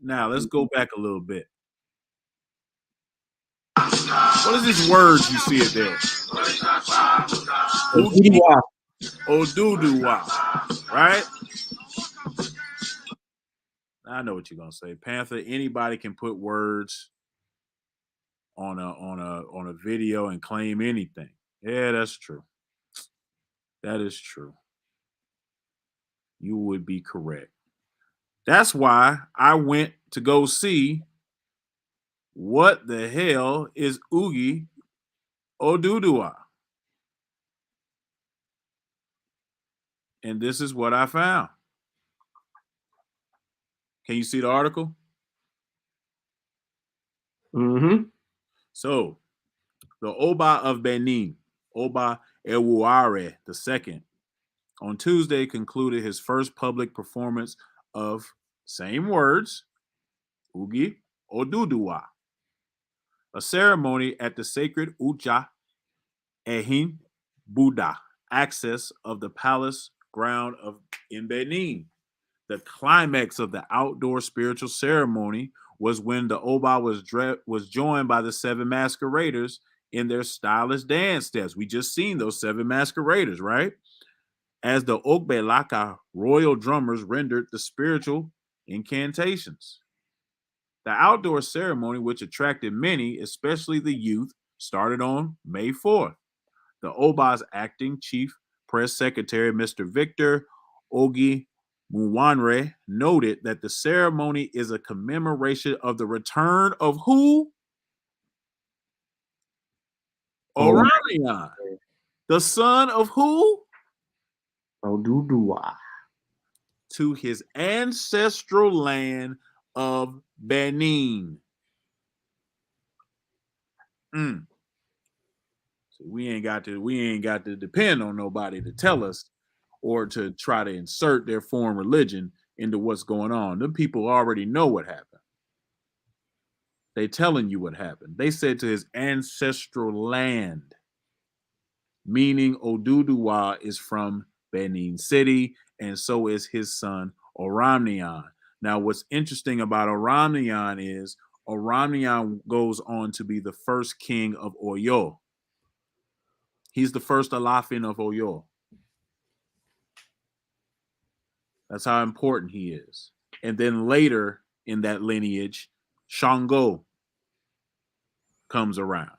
Now let's go back a little bit. What is this words you see it there? Oduduwa, right? I know what you're gonna say, Panther. Anybody can put words on a video and claim anything. Yeah, that's true. That is true. You would be correct. That's why I went to go see what the hell is Ugi Oduduwa. And this is what I found. Can you see the article? Mm-hmm. So, the Oba of Benin, Oba Ewuare II, on Tuesday concluded his first public performance of same words, Ugi Oduduwa, a ceremony at the sacred Uja Ehin Buddha access of the palace ground of in Benin. The climax of the outdoor spiritual ceremony was when the Oba was joined by the 7 masqueraders in their stylish dance steps. We just seen those 7 masqueraders, right? As the Ogbelaka royal drummers rendered the spiritual incantations. The outdoor ceremony, which attracted many, especially the youth, started on May 4th. The Oba's acting chief press secretary, Mr. Victor Ogi Muwanre, noted that the ceremony is a commemoration of the return of who? Oranian, the son of who? Oduduwa. To his ancestral land of Benin. So we ain't got to depend on nobody to tell us or to try to insert their foreign religion into what's going on. Them people already know what happened. They telling you what happened. They said to his ancestral land, meaning Oduduwa is from Benin City, and so is his son Oramnian. Now, what's interesting about Oramnian is Oramnian goes on to be the first king of Oyo. He's the first Alafin of Oyo. That's how important he is. And then later in that lineage, Shango comes around.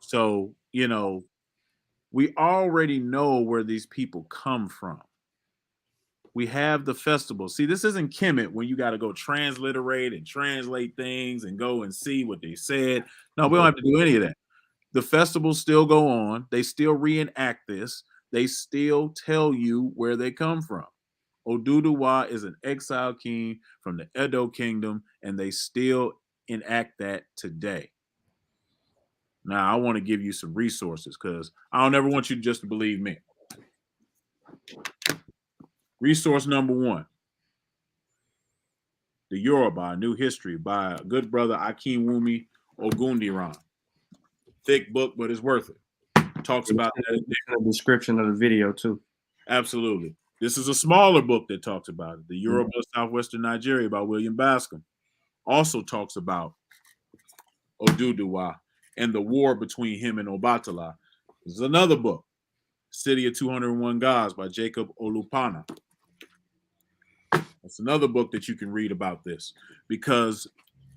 So, we already know where these people come from. We have the festival. See, this isn't Kemet when you got to go transliterate and translate things and go and see what they said. No, we don't have to do any of that. The festivals still go on. They still reenact this. They still tell you where they come from. Oduduwa is an exiled king from the Edo kingdom, and they still enact that today. Now, I want to give you some resources because I don't ever want you just to believe me. Resource number 1. The Yoruba, New History by a good brother, Akinwumi Ogundiran. Thick book, but it's worth it. Talks about that. The description of the video, too. Absolutely. This is a smaller book that talks about it. The Yoruba of Southwestern Nigeria by William Bascom also talks about Oduduwa and the war between him and Obatala. This is another book, City of 201 Gods by Jacob Olupana. That's another book that you can read about this, because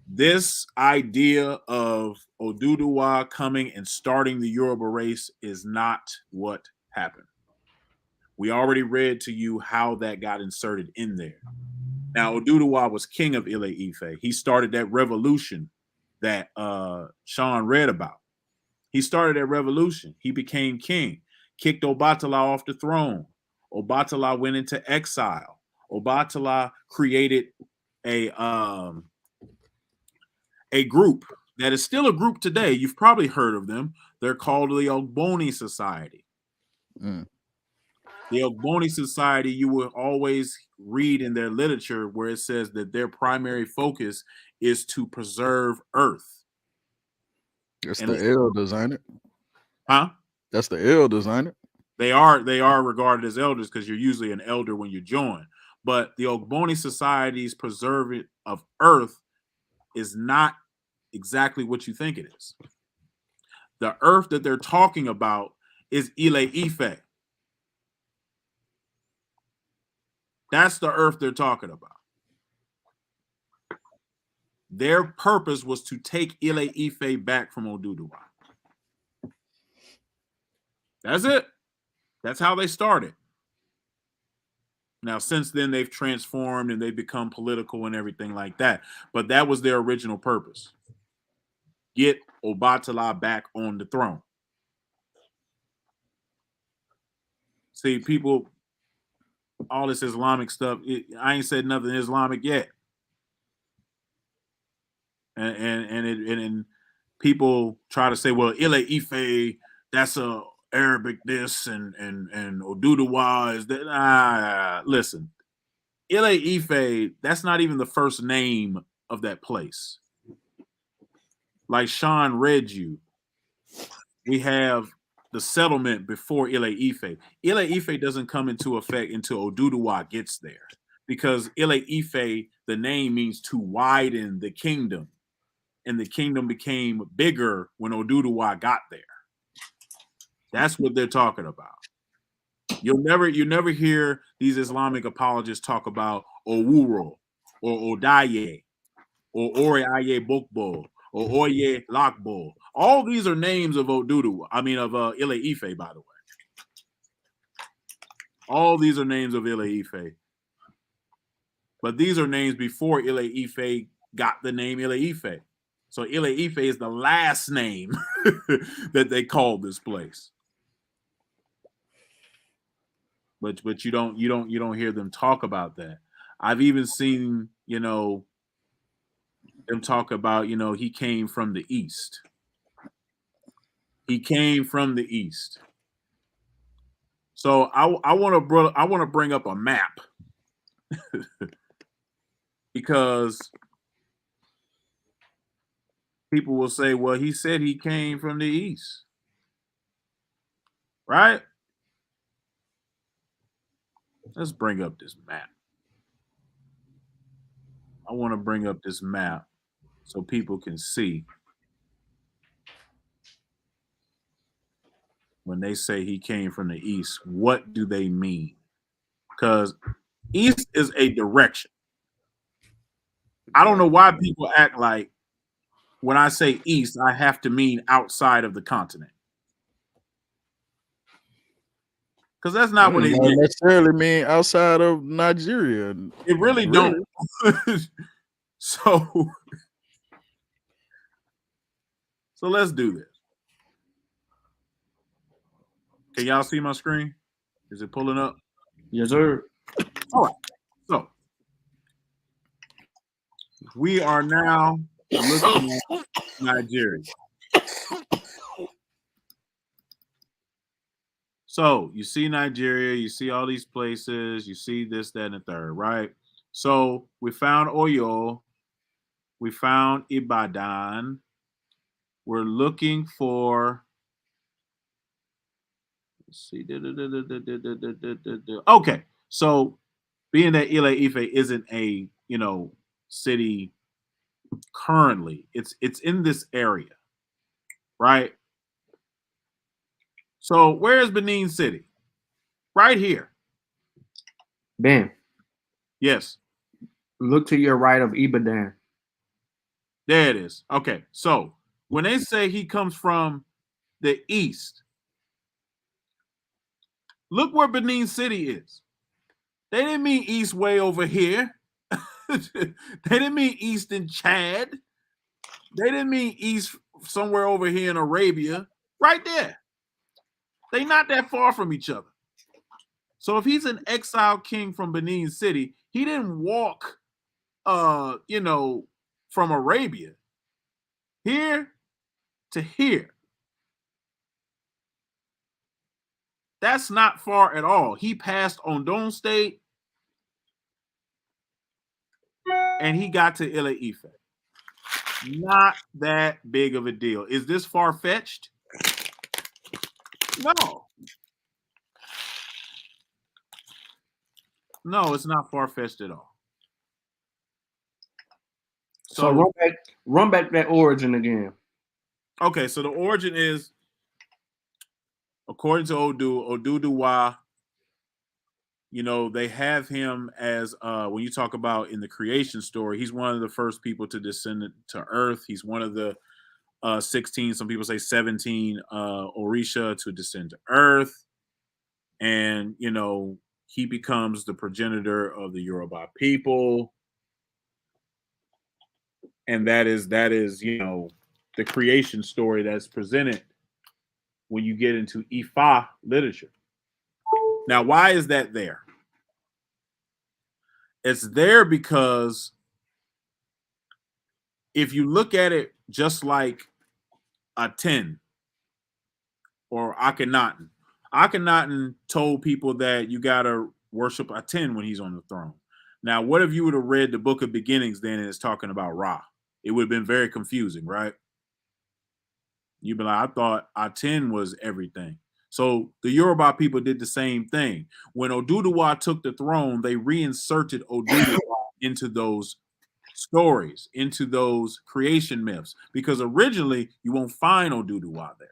this idea of Oduduwa coming and starting the Yoruba race is not what happened. We already read to you how that got inserted in there. Now, Oduduwa was king of Ile-Ife. He started that revolution that Sean read about. He started that revolution. He became king, kicked Obatala off the throne. Obatala went into exile. Obatala created a group that is still a group today. You've probably heard of them. They're called the Ogboni Society. The Ogboni Society, you will always read in their literature where it says that their primary focus is to preserve Earth. That's the elders, ain't it? Huh? That's the elders, ain't it? They are regarded as elders because you're usually an elder when you join. But the Ogboni Society's preserving of Earth is not exactly what you think it is. The Earth that they're talking about is Ile-Ife. That's the Earth they're talking about. Their purpose was to take Ile-Ife back from Oduduwa. That's it. That's how they started. Now, since then, they've transformed and they've become political and everything like that. But that was their original purpose. Get Obatala back on the throne. See, people, all this Islamic stuff, I ain't said nothing Islamic yet. And people try to say, well, Ile-Ife, that's a Arabic this, and Oduduwa is that. Listen, Ile-Ife, that's not even the first name of that place. Like Sean read you, we have the settlement before Ile-Ife. Ile-Ife doesn't come into effect until Oduduwa gets there, because Ile-Ife, the name means to widen the kingdom, and the kingdom became bigger when Oduduwa got there. That's what they're talking about. You never hear these Islamic apologists talk about Owuro or Odaye or Oriaye Bokbo or Oye Lakbo. All these are names of Oduduwa. I mean, of Ile-Ife, by the way. All these are names of Ile-Ife. But these are names before Ile-Ife got the name Ile-Ife. So Ile-Ife is the last name that they called this place. But you don't hear them talk about that. I've even seen, them talk about, he came from the east. He came from the east. So I want to bring up a map because people will say, well, he said he came from the east, right? Let's bring up this map. I want to bring up this map so people can see when they say he came from the east, what do they mean? Because east is a direction. I don't know why people act like when I say east, I have to mean outside of the continent. Because that's not what it Don't is. necessarily mean outside of Nigeria. It really don't. So let's do this. Can y'all see my screen? Is it pulling up? Yes, sir. All right. So we are now looking at Nigeria. So you see Nigeria, you see all these places, you see this, that, and the third, right? So we found Oyo, we found Ibadan. We're looking for. Let's see. Okay, so being that Ile Ife isn't a city currently, it's in this area, right? So where is Benin City? Right here. Ben, Yes, look to your right of Ibadan. there it is. Okay, so when they say he comes from the east, look where Benin City is. They didn't mean east way over here. They didn't mean east in Chad. They didn't mean east somewhere over here in Arabia. Right there. They not that far from each other. So if he's an exiled king from Benin City, he didn't walk from Arabia here to here. That's not far at all. He passed Ondo State and he got to Ile Ife. Not that big of a deal. Is this far-fetched? No. No, it's not far-fetched at all. So run back that origin again. Okay, so the origin is, according to Oduduwa, they have him as when you talk about in the creation story, he's one of the first people to descend to Earth. He's one of the 16, some people say 17 Orisha to descend to Earth. And, he becomes the progenitor of the Yoruba people. And that is, the creation story that's presented when you get into Ifa literature. Now, why is that there? It's there because if you look at it just like Aten or Akhenaten told people that you got to worship Aten when he's on the throne. Now, what if you would have read the Book of Beginnings then and it's talking about Ra? It would have been very confusing, right? You'd be like, I thought Aten was everything. So the Yoruba people did the same thing. When Oduduwa took the throne, they reinserted Oduduwa into those stories, into those creation myths, because originally you won't find Oduduwa there.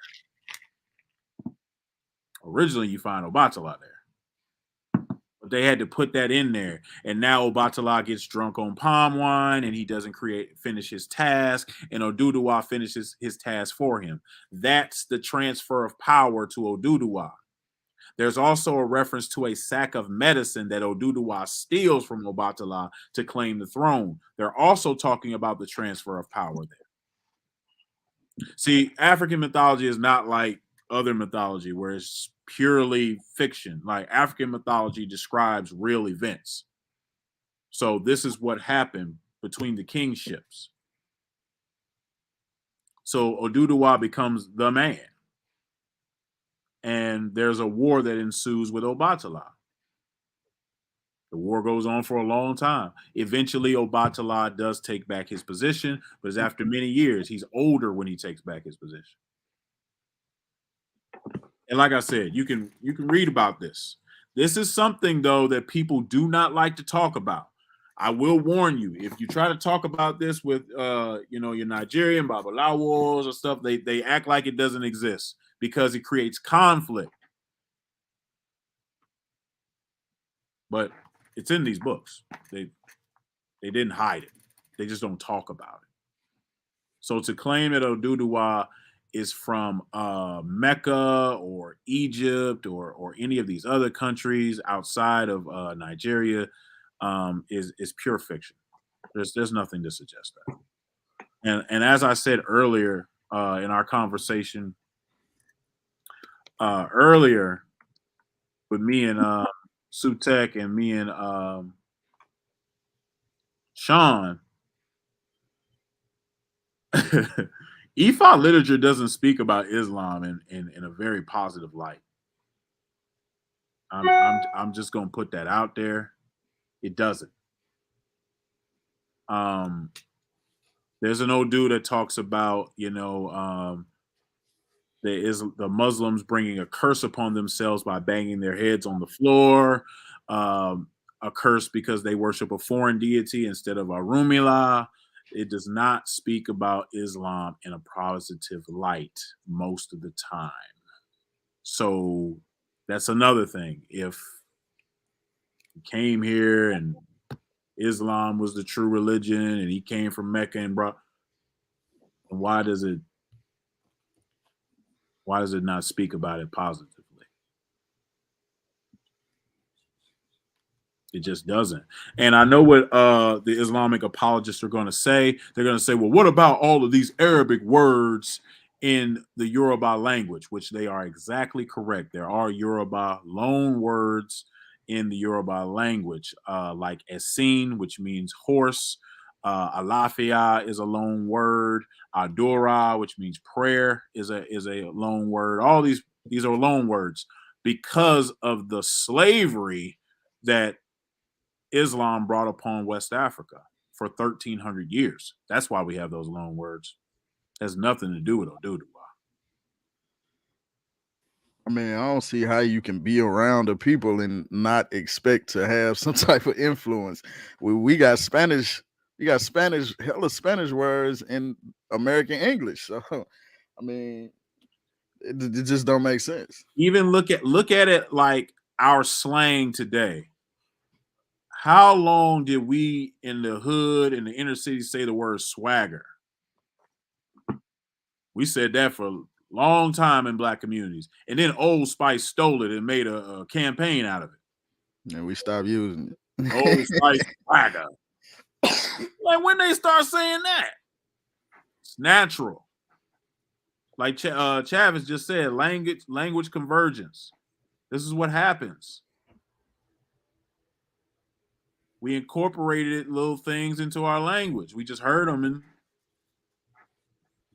Originally you find Obatala there. But they had to put that in there. And now Obatala gets drunk on palm wine and he doesn't finish his task, and Oduduwa finishes his task for him. That's the transfer of power to Oduduwa. There's also a reference to a sack of medicine that Oduduwa steals from Obatala to claim the throne. They're also talking about the transfer of power there. See, African mythology is not like other mythology where it's purely fiction. Like African mythology describes real events. So this is what happened between the kingships. So Oduduwa becomes the man. And there's a war that ensues with Obatala. The war goes on for a long time. Eventually, Obatala does take back his position, but it's after many years. He's older when he takes back his position. And like I said, you can read about this. This is something, though, that people do not like to talk about. I will warn you, if you try to talk about this with your Nigerian Babalawos or stuff, they act like it doesn't exist because it creates conflict. But it's in these books. They didn't hide it. They just don't talk about it. So to claim that Oduduwa is from Mecca or Egypt or any of these other countries outside of Nigeria is pure fiction. There's nothing to suggest that. And as I said earlier in our conversation earlier with me and Sutek and me and Sean, Ifa literature doesn't speak about Islam in a very positive light. I'm just gonna put that out there. It doesn't. There's an old dude that talks about, the Muslims bringing a curse upon themselves by banging their heads on the floor, a curse because they worship a foreign deity instead of Arumila. It does not speak about Islam in a positive light most of the time. So that's another thing. If he came here and Islam was the true religion and he came from Mecca and brought, why does it not speak about it positively? It just doesn't. And I know what the Islamic apologists are going to say. They're going to say, well, what about all of these Arabic words in the Yoruba language? Which they are exactly correct. There are Yoruba loan words in the Yoruba language, like esin, which means horse. Alafia is a loan word. Adora, which means prayer, is a loan word. All these are loan words because of the slavery that Islam brought upon West Africa for 1,300 years. That's why we have those loan words. It has nothing to do with Oduduwa. I mean, I don't see how you can be around the people and not expect to have some type of influence. We got Spanish, hella Spanish words in American English. So, I mean, it just don't make sense. Even look at it like our slang today. How long did we in the hood, in the inner city, say the word swagger? We said that for a long time in Black communities. And then Old Spice stole it and made a campaign out of it. And we stopped using it. Old Spice swagger. Like, when they start saying that? It's natural. Like Chavis just said, language convergence. This is what happens. We incorporated little things into our language. We just heard them and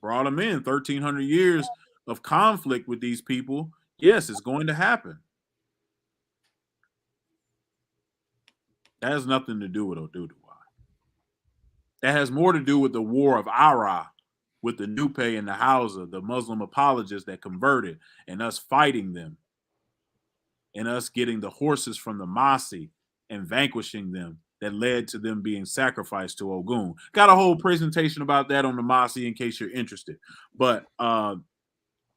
brought them in. 1,300 years of conflict with these people. Yes, it's going to happen. That has nothing to do with Oduduwa. That has more to do with the war of Ara with the Nupe and the Hausa, the Muslim apologists that converted, and us fighting them, and us getting the horses from the Masi and vanquishing them, that led to them being sacrificed to Ogun. Got a whole presentation about that on the Masi in case you're interested. But no,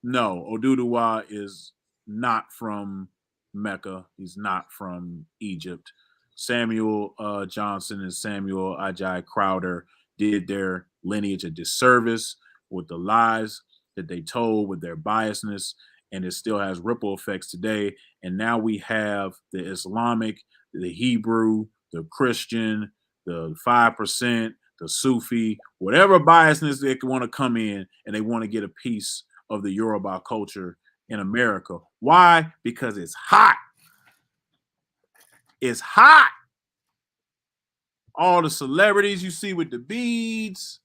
Oduduwa is not from Mecca. He's not from Egypt. Samuel Johnson and Samuel Ajay Crowder did their lineage a disservice with the lies that they told, with their biasness, and it still has ripple effects today. And now we have the Islamic, the Hebrew, the Christian, the 5%, the Sufi, whatever biasness they want to come in, and they want to get a piece of the Yoruba culture in America. Why? Because it's hot. It's hot. All the celebrities you see with the beads.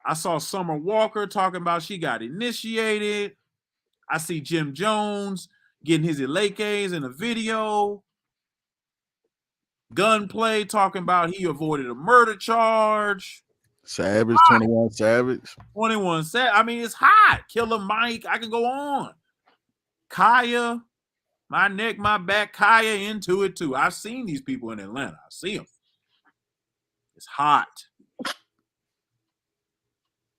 I saw Summer Walker talking about she got initiated. I see Jim Jones getting his Elekes in a video. Gunplay talking about he avoided a murder charge. Savage, 21 Savage. 21 Savage. I mean, it's hot. Killer Mike. I can go on. Kaya. My neck, my back. Kaya into it too. I've seen these people in Atlanta. I see them. It's hot.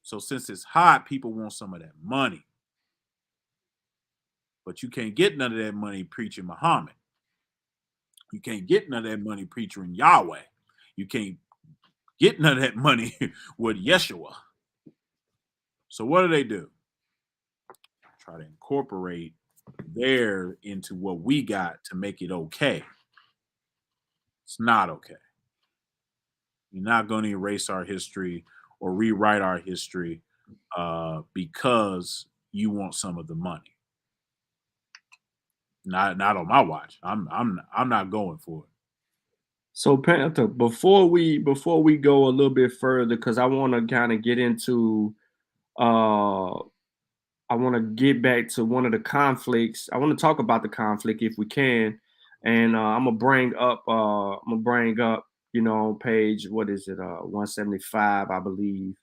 So since it's hot, people want some of that money. But you can't get none of that money preaching Muhammad. You can't get none of that money preaching Yahweh. You can't get none of that money with Yeshua. So what do? try to incorporate there into what we got to make it okay. It's not okay. You're not going to erase our history or rewrite our history because you want some of the money. Not on my watch. I'm not going for it. So Panther, before we go a little bit further, because I want to kind of get into I want to get back to one of the conflicts. I want to talk about the conflict if we can, and I'm gonna bring up you know, page, what is it, 175, I believe,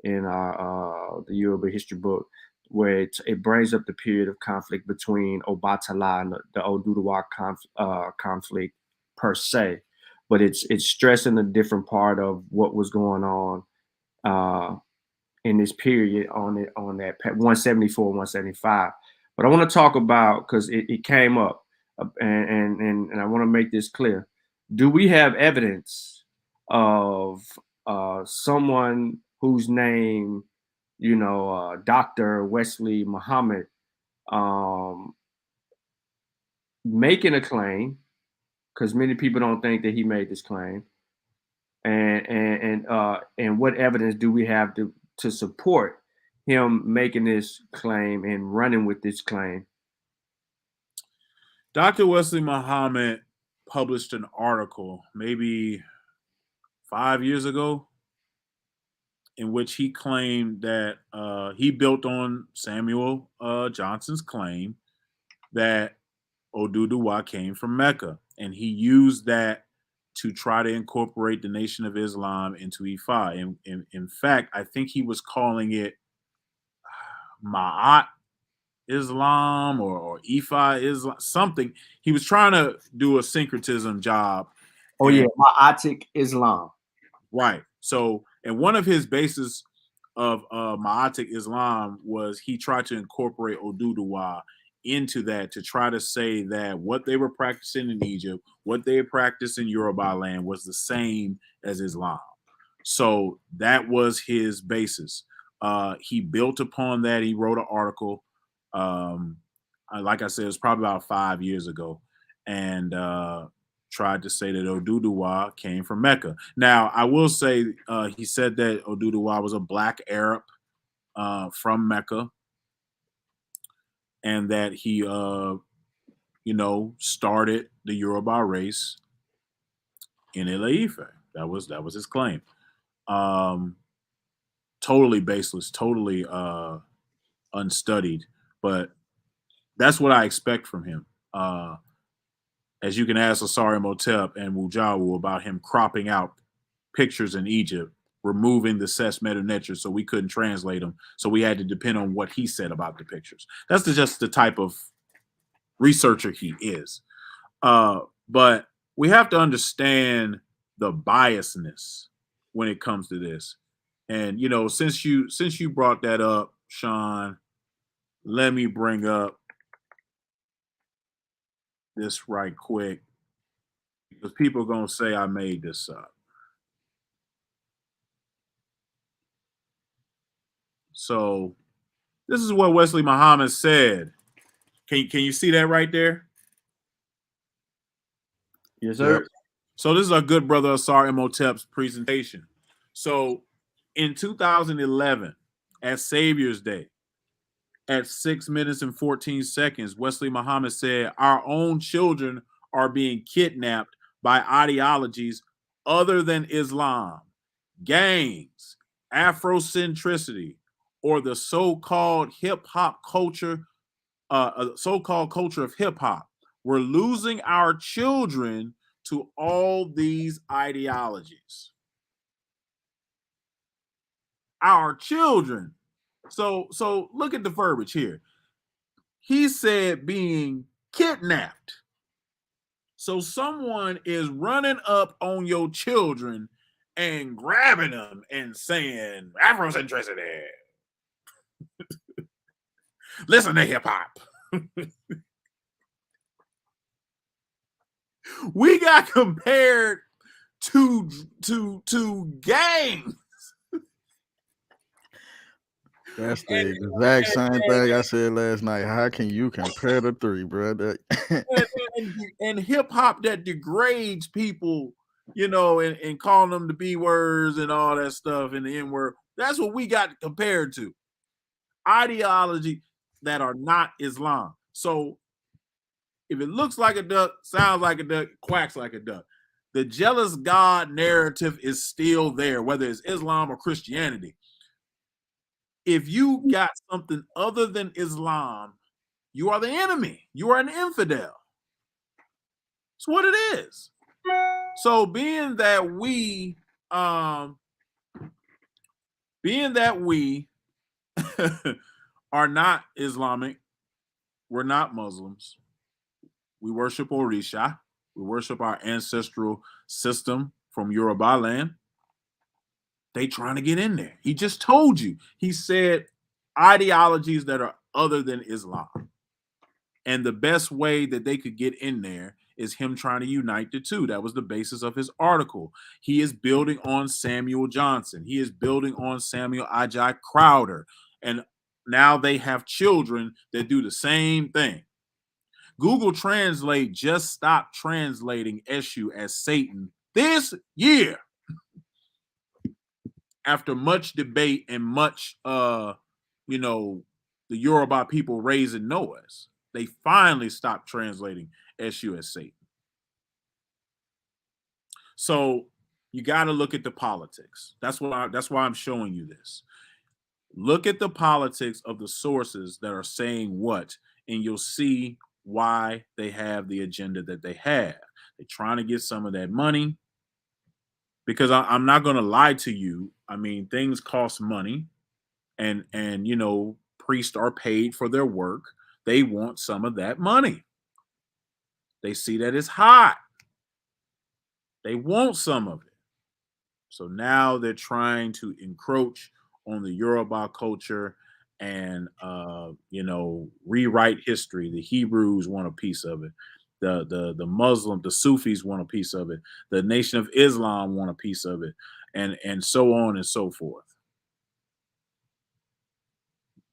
in the Yoruba history book, where it brings up the period of conflict between Obatala and the Oduduwa conflict per se, but it's stressing a different part of what was going on in this period on that 174, 175. But I want to talk about, because it came up, and I want to make this clear. Do we have evidence of someone whose name, you know, Dr. Wesley Muhammad, making a claim? Because many people don't think that he made this claim, and what evidence do we have to support him making this claim and running with this claim? Dr. Wesley Muhammad published an article maybe 5 years ago in which he claimed that he built on Samuel Johnson's claim that Oduduwa came from Mecca, and he used that to try to incorporate the Nation of Islam into Ifa. In fact, I think he was calling it Ma'at Islam or Ifa Islam, something. He was trying to do a syncretism job. Oh, yeah, Ma'atic Islam. Right. So, and one of his bases of Ma'atic Islam was he tried to incorporate Oduduwa into that, to try to say that what they were practicing in Egypt, what they practiced in Yoruba land, was the same as Islam. So that was his basis. He built upon that. He wrote an article. Like I said, it was probably about 5 years ago, and tried to say that Oduduwa came from Mecca. Now, I will say he said that Oduduwa was a black Arab from Mecca, and that he, you know, started the Yoruba race in Ile-Ife. That was his claim. Totally baseless, totally unstudied, but that's what I expect from him. As you can ask Asari Motep and Wujawu about him cropping out pictures in Egypt, removing the Ses Medunetra so we couldn't translate them. So we had to depend on what he said about the pictures. That's just the type of researcher he is. But we have to understand the biasness when it comes to this. And, you know, since you brought that up, Sean, let me bring up this right quick, because people are going to say I made this up. So this is what Wesley Muhammad said. Can you see that right there? Yes, sir. Yep. So this is our good brother Asar Imhotep's presentation. So in 2011, at Savior's Day, at 6 minutes and 14 seconds, Wesley Muhammad said, "Our own children are being kidnapped by ideologies other than Islam, gangs, Afrocentricity, or the so-called hip-hop culture, so-called culture of hip-hop. We're losing our children to all these ideologies." Our children. So look at the verbiage here. He said being kidnapped. So someone is running up on your children and grabbing them and saying Afrocentricity. Listen to hip hop. We got compared to gangs. That's the exact same thing I said last night. How can you compare the three, bro? And hip hop that degrades people, you know, and calling them the B words and all that stuff and the N word. That's what we got compared to. Ideology that are not Islam. So if it looks like a duck, sounds like a duck, quacks like a duck, the jealous God narrative is still there, whether it's Islam or Christianity. If you got something other than Islam, you are the enemy. You are an infidel. It's what it is. So being that we are not Islamic, we're not Muslims. We worship Orisha. We worship our ancestral system from Yoruba land. They trying to get in there. He just told you. He said ideologies that are other than Islam. And the best way that they could get in there is him trying to unite the two. That was the basis of his article. He is building on Samuel Johnson. He is building on Samuel Ajay Crowder. And now they have children that do the same thing. Google Translate just stopped translating Eshu as Satan this year. After much debate and much, the Yoruba people raising Noahs, they finally stopped translating Eshu as Satan. So you got to look at the politics. That's why I'm showing you this. Look at the politics of the sources that are saying what, and you'll see why they have the agenda that they have. They're trying to get some of that money. Because I'm not going to lie to you. I mean, things cost money, and priests are paid for their work. They want some of that money. They see that it's hot. They want some of it. So now they're trying to encroach on the Yoruba culture and rewrite history. The Hebrews want a piece of it. The Muslim, the Sufis want a piece of it. The Nation of Islam want a piece of it, and so on and so forth.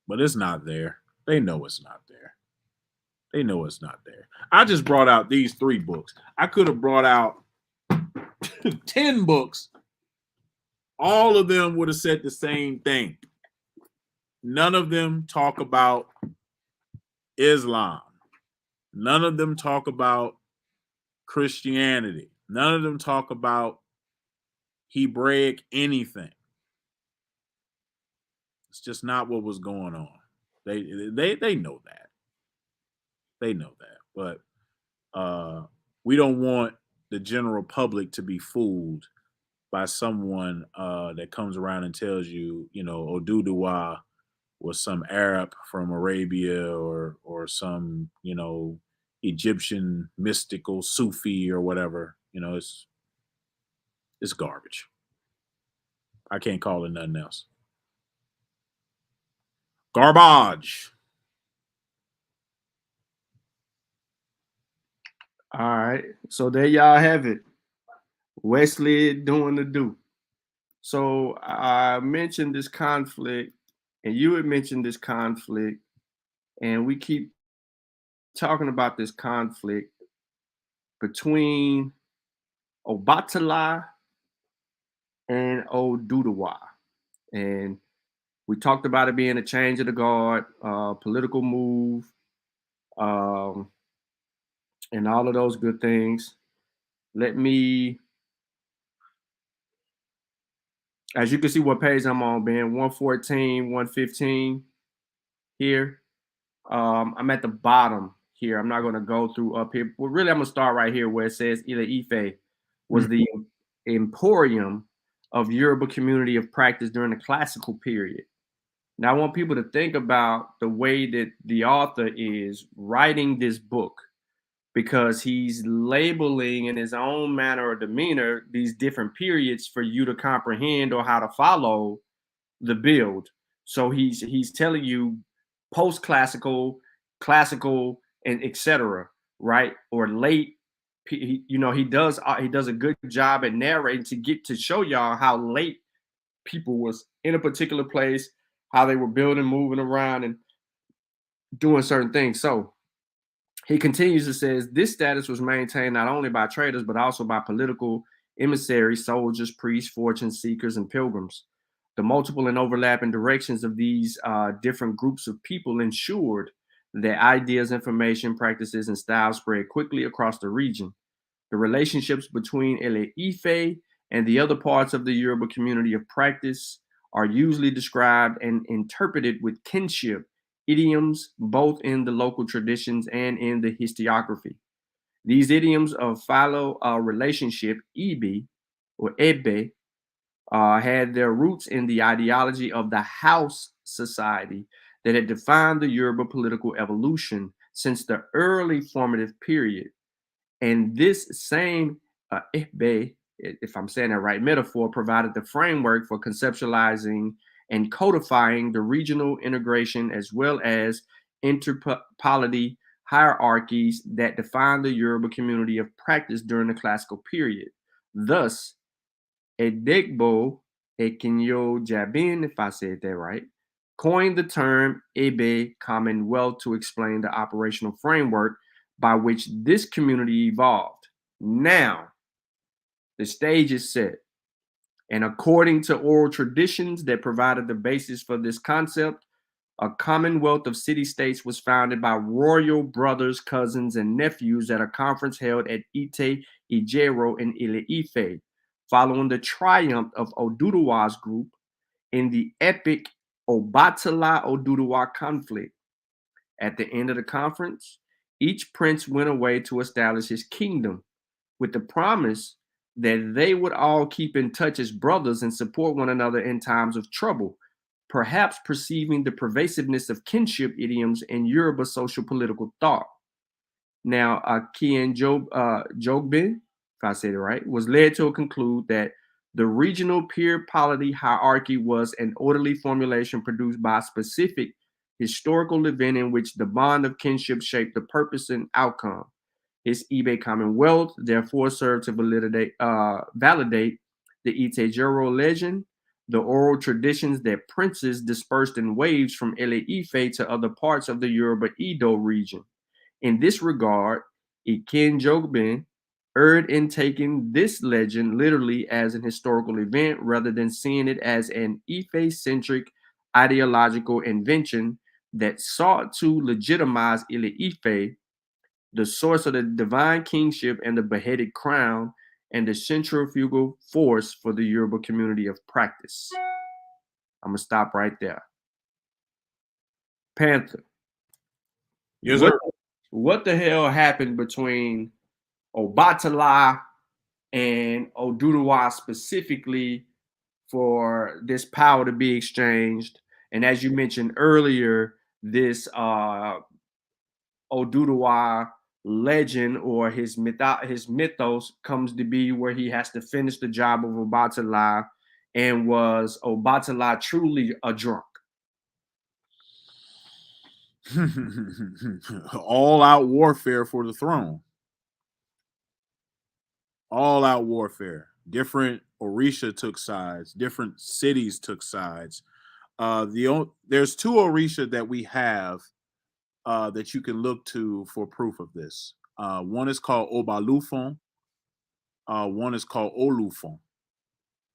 But it's not there. They know it's not there. They know it's not there. I just brought out these 3 books. I could have brought out 10 books. All of them would have said the same thing. None of them talk about Islam. None of them talk about Christianity. None of them talk about Hebraic anything. It's just not what was going on. They know that. They know that. But we don't want the general public to be fooled by someone that comes around and tells you, Oduduwa was some Arab from Arabia or some, Egyptian mystical Sufi or whatever. It's garbage. I can't call it nothing else. Garbage. All right. So there y'all have it. Wesley doing the do. So I mentioned this conflict, and you had mentioned this conflict, and we keep talking about this conflict between Obatala and Oduduwa. And we talked about it being a change of the guard, political move, and all of those good things. Let me, as you can see what page I'm on, Ben, 114, 115 here. I'm at the bottom here. I'm not going to go through up here. Well, really, I'm going to start right here where it says Ile Ife was the emporium of Yoruba community of practice during the classical period. Now, I want people to think about the way that the author is writing this book, because he's labeling in his own manner or demeanor these different periods for you to comprehend or how to follow the build. So he's telling you post-classical, classical, and etc., right? Or late. He does a good job at narrating to show y'all how late people was in a particular place, how they were building, moving around, and doing certain things. So he continues to say this status was maintained not only by traders, but also by political emissaries, soldiers, priests, fortune seekers, and pilgrims. The multiple and overlapping directions of these different groups of people ensured that ideas, information, practices, and styles spread quickly across the region. The relationships between Ele Ife and the other parts of the Yoruba community of practice are usually described and interpreted with kinship idioms, both in the local traditions and in the historiography. These idioms of follow relationship, Ibi or Ebe, had their roots in the ideology of the house society that had defined the Yoruba political evolution since the early formative period. And this same Ebe, if I'm saying that right, metaphor provided the framework for conceptualizing and codifying the regional integration as well as interpolity hierarchies that defined the Yoruba community of practice during the classical period. Thus, Edegbo Ekinyo Jabin, if I said that right, coined the term Ebe Commonwealth to explain the operational framework by which this community evolved. Now, the stage is set. And according to oral traditions that provided the basis for this concept, a commonwealth of city-states was founded by royal brothers, cousins, and nephews at a conference held at Ite Ijero in Ile Ife, following the triumph of Oduduwa's group in the epic Obatala Oduduwa conflict. At the end of the conference, each prince went away to establish his kingdom with the promise that they would all keep in touch as brothers and support one another in times of trouble, perhaps perceiving the pervasiveness of kinship idioms in Yoruba social political thought. Now, Akian Jogbin, if I said it right, was led to conclude that the regional peer polity hierarchy was an orderly formulation produced by a specific historical event in which the bond of kinship shaped the purpose and outcome. His Ibe Commonwealth therefore served to validate the Itejero legend, the oral traditions that princes dispersed in waves from Ele Ife to other parts of the Yoruba Edo region. In this regard, Iken Jogbin erred in taking this legend literally as an historical event rather than seeing it as an Ife-centric ideological invention that sought to legitimize Ile Ife, the source of the divine kingship and the beheaded crown, and the centrifugal force for the Yoruba community of practice. I'm going to stop right there. Panther. Yes, sir. What the hell happened between Obatala and Oduduwa specifically for this power to be exchanged? And as you mentioned earlier, this Oduduwa legend or his mythos comes to be where he has to finish the job of Obatala. And was Obatala truly a drunk? All out warfare for the throne. All out warfare. Different Orisha took sides. Different cities took sides. There's two Orisha that we have that you can look to for proof of this. One is called Obalufon. One is called Olufon.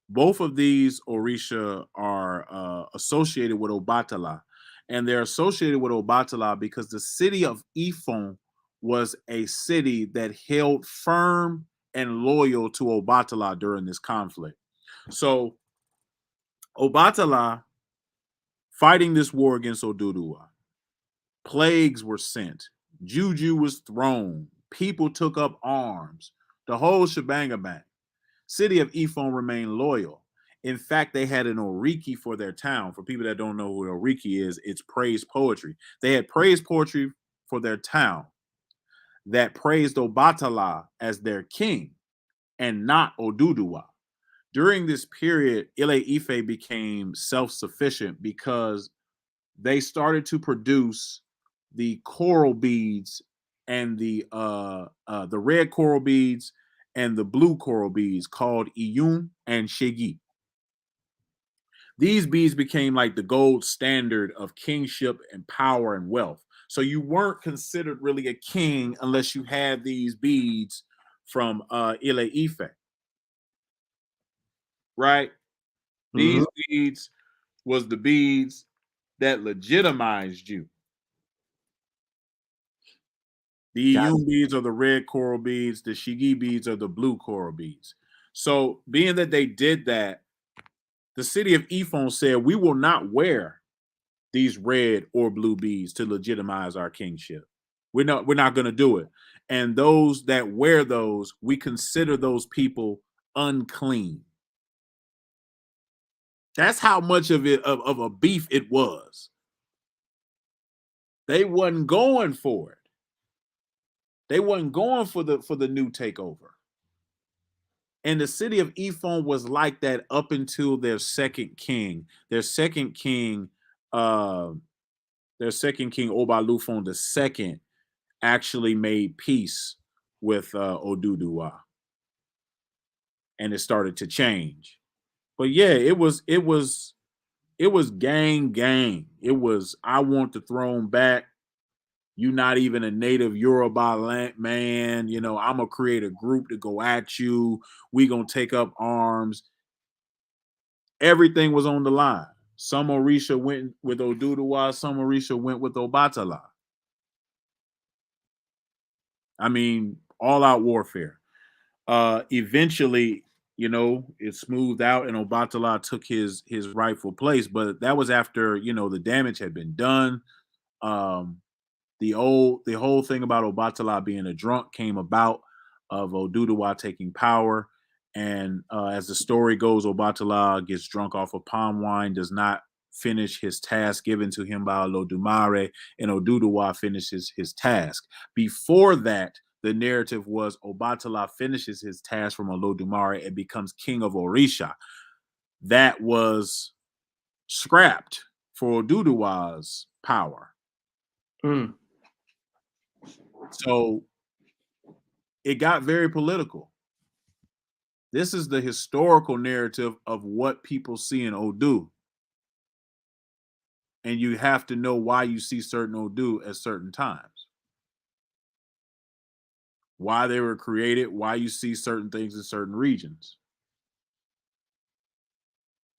Both of these Orisha are associated with Obatala. And they're associated with Obatala because the city of Ifon was a city that held firm and loyal to Obatala during this conflict. So Obatala, fighting this war against Oduduwa, plagues were sent, juju was thrown, people took up arms, the whole shebang-a-bang. City of Ifon remained loyal. In fact, they had an oriki for their town. For people that don't know what oriki is, it's praise poetry. They had praise poetry for their town that praised Obatala as their king and not Oduduwa. During this period, Ile Ife became self-sufficient because they started to produce the coral beads and the red coral beads and the blue coral beads called Iyun and Shegi. These beads became like the gold standard of kingship and power and wealth. So you weren't considered really a king unless you had these beads from Ile Ife, right? These beads was the beads that legitimized you. The Iyun beads are the red coral beads. The Shigi beads are the blue coral beads. So being that they did that, the city of Ifon said, we will not wear these red or blue beads to legitimize our kingship. We're not going to do it. And those that wear those, we consider those people unclean. That's how much of a beef it was. They wasn't going for it. They wasn't going for the new takeover. And the city of Ifon was like that up until their second king. Their second king, Obalufon II, actually made peace with Oduduwa. And it started to change. But yeah, it was gang. It was, I want the throne back. You're not even a native Yoruba man. You know, I'm going to create a group to go at you. We going to take up arms. Everything was on the line. Some Orisha went with Oduduwa. Some Orisha went with Obatala. I mean, all out warfare. Eventually, you know, it smoothed out and Obatala took his rightful place. But that was after, you know, the damage had been done. The whole thing about Obatala being a drunk came about of Oduduwa taking power. And as the story goes, Obatala gets drunk off of palm wine, does not finish his task given to him by Olodumare, and Oduduwa finishes his task. Before that, the narrative was Obatala finishes his task from Olodumare and becomes king of Orisha. That was scrapped for Oduduwa's power. So it got very political. This is the historical narrative of what people see in Odu. And you have to know why you see certain Odu at certain times. Why they were created, why you see certain things in certain regions.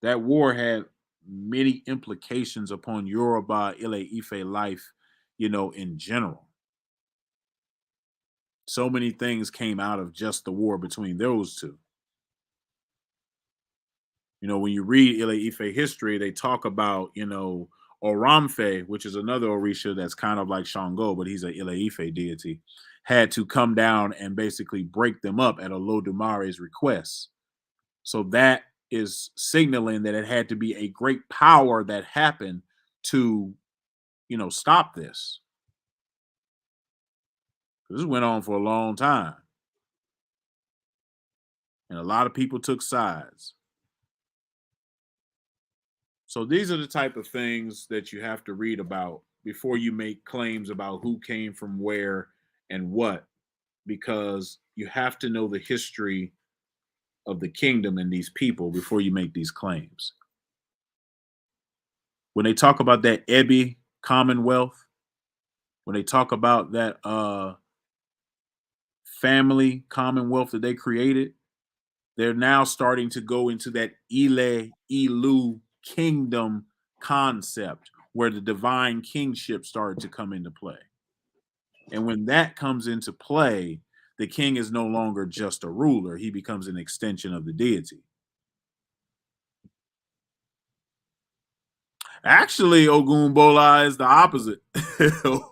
That war had many implications upon Yoruba Ile Ife life, you know, in general. So many things came out of just the war between those two. You know, when you read Ile Ife history, they talk about, you know, Oramfe, which is another Orisha that's kind of like Shango, but he's an Ile Ife deity, had to come down and basically break them up at Olodumare's request. So that is signaling that it had to be a great power that happened to, you know, stop this. This went on for a long time. And a lot of people took sides. So these are the type of things that you have to read about before you make claims about who came from where and what, because you have to know the history of the kingdom and these people before you make these claims. When they talk about that Ebi Commonwealth, when they talk about that family commonwealth that they created, they're now starting to go into that Ile Ilu kingdom concept where the divine kingship started to come into play. And when that comes into play, the king is no longer just a ruler. He becomes an extension of the deity. Actually, Ogun Bola is the opposite.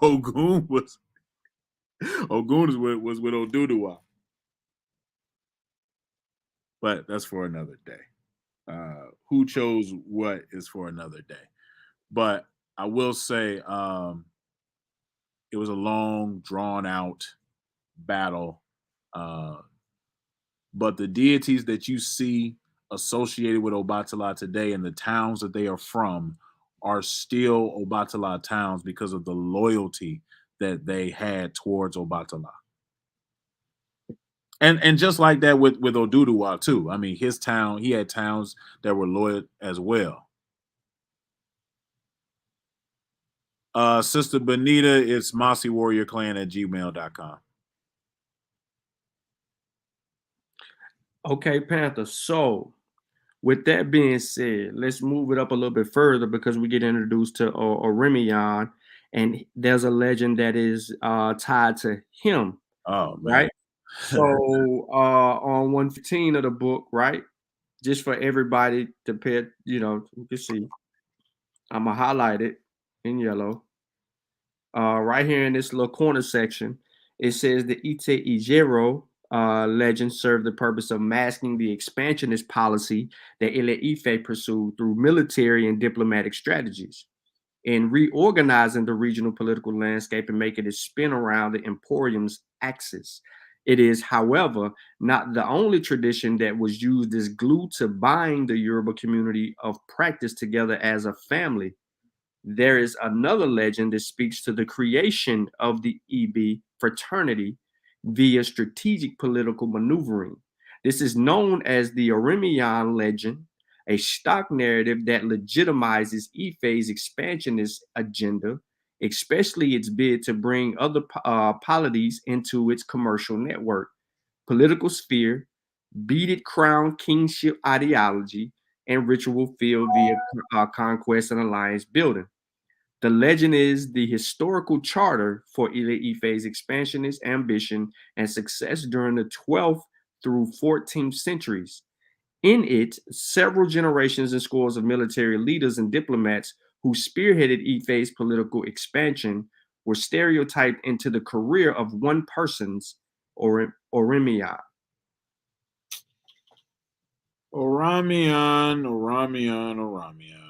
Ogun was with Oduduwa. But that's for another day. Who chose what is for another day. But I will say it was a long, drawn-out battle. But the deities that you see associated with Obatala today and the towns that they are from are still Obatala towns because of the loyalty that they had towards Obatala. And just like that with Oduduwa too. I mean, his town, he had towns that were loyal as well. Sister Benita, it's mossywarriorclan@gmail.com. Okay, Panther. So, with that being said, let's move it up a little bit further because we get introduced to Orimian, and there's a legend that is tied to him, Oh man. right? So, on 115 of the book, right? Just for everybody to pay, you can see. I'm gonna highlight it in yellow. Right here in this little corner section, it says the Ite Ijero legend served the purpose of masking the expansionist policy that Ile Ife pursued through military and diplomatic strategies in reorganizing the regional political landscape and making it spin around the emporium's axis. It is, however, not the only tradition that was used as glue to bind the Yoruba community of practice together as a family. There is another legend that speaks to the creation of the EB fraternity via strategic political maneuvering. This is known as the Orimian legend, a stock narrative that legitimizes Ife's expansionist agenda, especially its bid to bring other polities into its commercial network, political sphere, beaded crown kingship ideology, and ritual field via conquest and alliance building. The legend is the historical charter for Ile Ife's expansionist ambition and success during the 12th through 14th centuries. In it, several generations and scores of military leaders and diplomats who spearheaded Ife's political expansion were stereotyped into the career of one person's Orimiya. Oramian.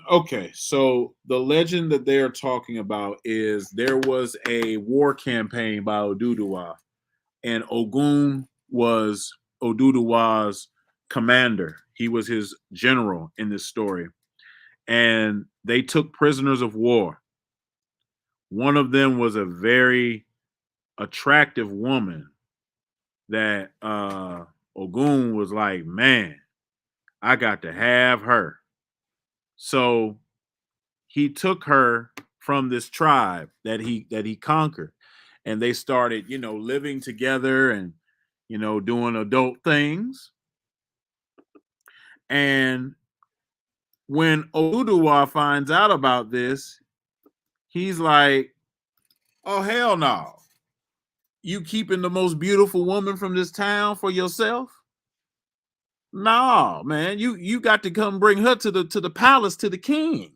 Okay, so the legend that they are talking about is there was a war campaign by Oduduwa, and Ogun was Oduduwa's commander. He was his general in this story, and they took prisoners of war. One of them was a very attractive woman that Ogun was like, man, I got to have her. So he took her from this tribe that he conquered, and they started, living together and, doing adult things. And when Oduduwa finds out about this, he's like, oh, hell no. You keeping the most beautiful woman from this town for yourself? No, man, you got to come bring her to the palace, to the king.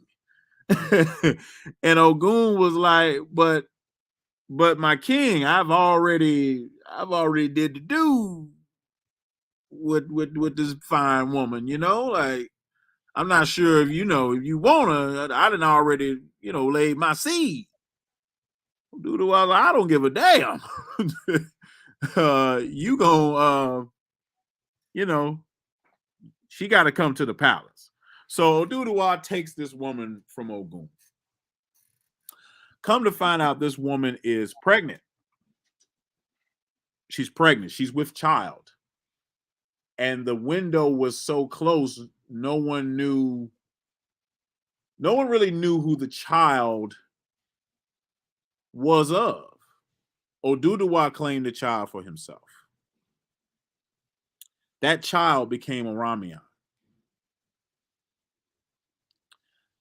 And Ogun was like, but my king, I've already did the do with this fine woman, like I'm not sure if if you wanna, I didn't already, laid my seed. Dude, I don't give a damn. You gonna she got to come to the palace. So Oduduwa takes this woman from Ogun. Come to find out, this woman is pregnant. She's pregnant. She's with child. And the window was so close, no one really knew who the child was of. Oduduwa claimed the child for himself. That child became Oramian.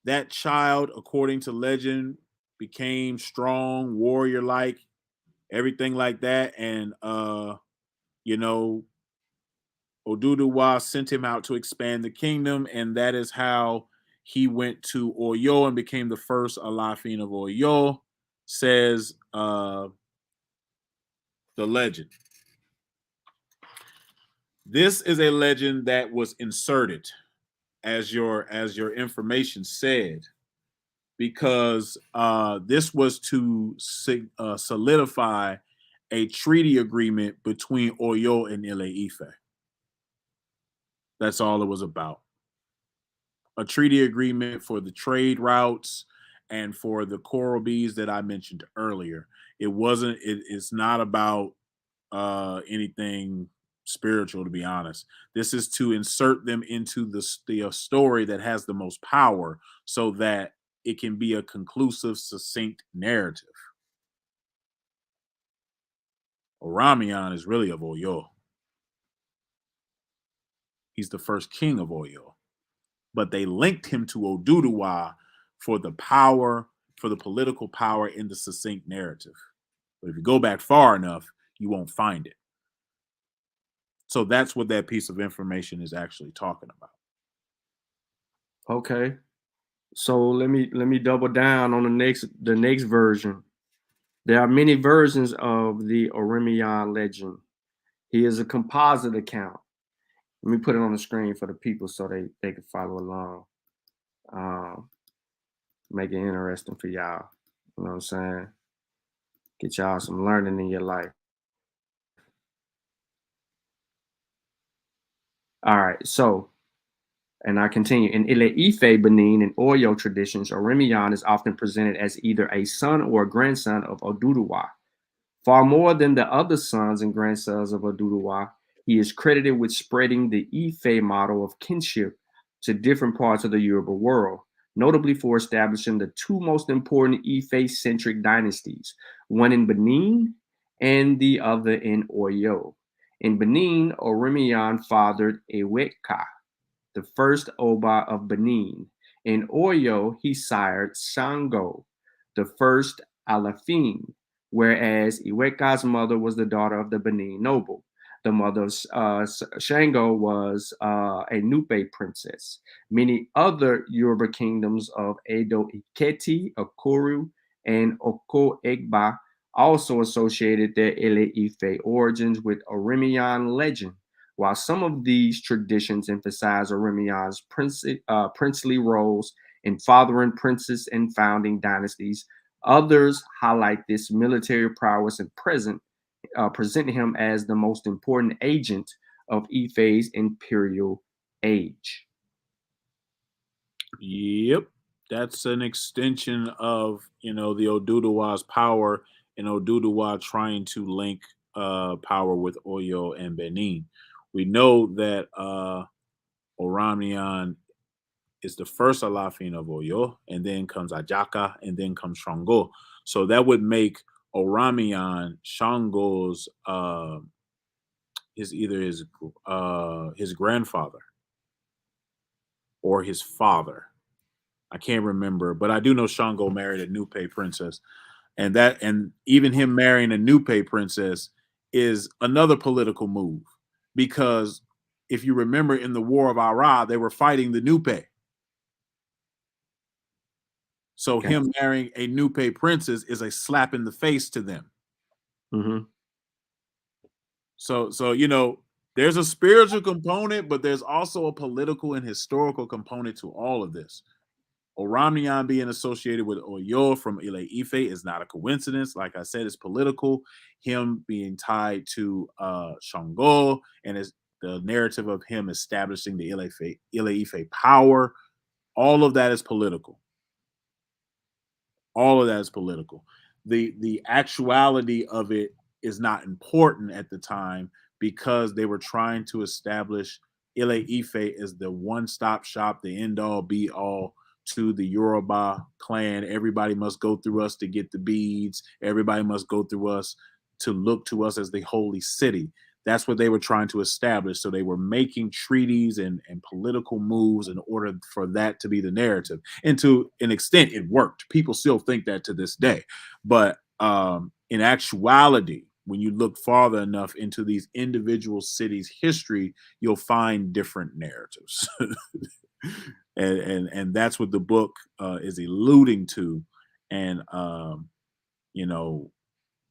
That child, according to legend, became strong, warrior-like, everything like that. And Oduduwa sent him out to expand the kingdom, and that is how he went to Oyo and became the first Alafin of Oyo, says the legend. This is a legend that was inserted, as your information said, because this was to solidify a treaty agreement between Oyo and Ile Ife. That's all it was about. A treaty agreement for the trade routes and for the coral beads that I mentioned earlier. It's not about anything spiritual, to be honest. This is to insert them into the story that has the most power, so that it can be a conclusive, succinct narrative. Oramian is really of Oyo. He's the first king of Oyo. But they linked him to Oduduwa for the power, for the political power in the succinct narrative. But if you go back far enough, you won't find it. So that's what that piece of information is actually talking about. Okay. So let me double down on the next version. There are many versions of the Orimian legend. He is a composite account. Let me put it on the screen for the people so they can follow along. Make it interesting for y'all. You know what I'm saying? Get y'all some learning in your life. All right, so, and I continue. In Ile-Ife, Benin, and Oyo traditions, Orimian is often presented as either a son or a grandson of Oduduwa. Far more than the other sons and grandsons of Oduduwa, he is credited with spreading the Ife model of kinship to different parts of the Yoruba world, notably for establishing the two most important Ife-centric dynasties, one in Benin and the other in Oyo. In Benin, Orimian fathered Eweka, the first Oba of Benin. In Oyo, he sired Shango, the first Alafin, whereas Iweka's mother was the daughter of the Benin noble. The mother of Shango was a Nupe princess. Many other Yoruba kingdoms of Edo Iketi, Okoru, and Oko Egba also associated their Ile-Ife origins with Orimian legend. While some of these traditions emphasize Orimian's princely roles in fathering princes and founding dynasties, others highlight this military prowess and present him as the most important agent of Ife's imperial age. Yep, that's an extension of the Oduduwa's power and Oduduwa trying to link power with Oyo and Benin. We know that Oramian is the first Alafin of Oyo, and then comes Ajaka, and then comes Shango. So that would make Oramian Shango's his grandfather or his father. I can't remember, but I do know Shango married a Nupe princess, and even him marrying a Nupe princess is another political move, because if you remember in the War of Ara, they were fighting the Nupe. So him marrying a Nupe princess is a slap in the face to them. Mm-hmm. So there's a spiritual component, but there's also a political and historical component to all of this. Oramian being associated with Oyo from Ile-Ife is not a coincidence. Like I said, it's political. Him being tied to Shango and the narrative of him establishing the Ile-Ife power, all of that is political. All of that is political. The actuality of it is not important at the time, because they were trying to establish Ile-Ife as the one-stop shop, the end-all, be-all to the Yoruba clan. Everybody must go through us to get the beads. Everybody must go through us to look to us as the holy city. That's what they were trying to establish. So they were making treaties and political moves in order for that to be the narrative. And to an extent, it worked. People still think that to this day. But in actuality, when you look farther enough into these individual cities' history, you'll find different narratives. and that's what the book is alluding to. And,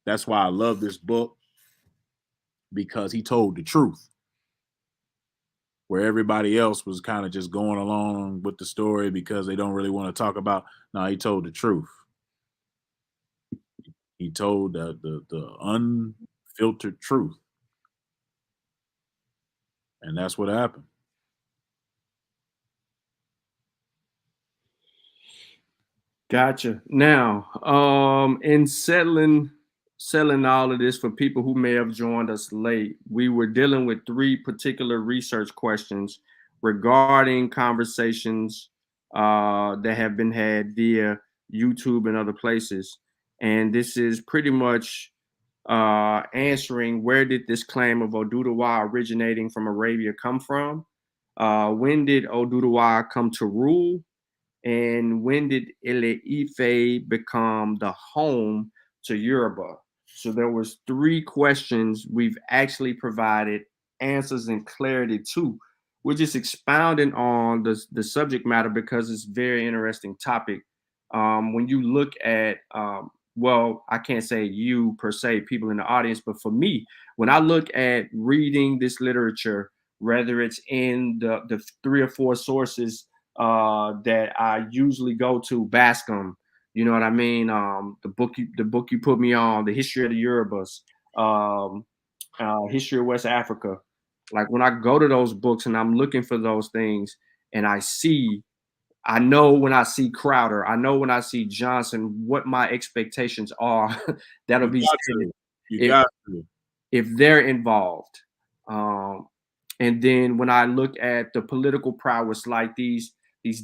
that's why I love this book, because he told the truth, where everybody else was kind of just going along with the story because they don't really want to talk about. No, he told the truth. He told the unfiltered truth. And that's what happened. Gotcha. Now, in settling all of this for people who may have joined us late, we were dealing with 3 particular research questions regarding conversations that have been had via YouTube and other places. And this is pretty much answering where did this claim of Oduduwa originating from Arabia come from? When did Oduduwa come to rule? And when did Ile-Ife become the home to Yoruba? So there was 3 questions we've actually provided answers and clarity to. We're just expounding on the subject matter because it's a very interesting topic. When you look at, well, I can't say you per se, people in the audience, but for me, when I look at reading this literature, whether it's in the 3 or 4 sources that I usually go to, Bascom, you know what I mean? The book you put me on, the history of the Yorubas, history of West Africa. Like when I go to those books and I'm looking for those things, and I know when I see Crowder, I know when I see Johnson, what my expectations are. That'll be if they're involved. And then when I look at the political prowess, like these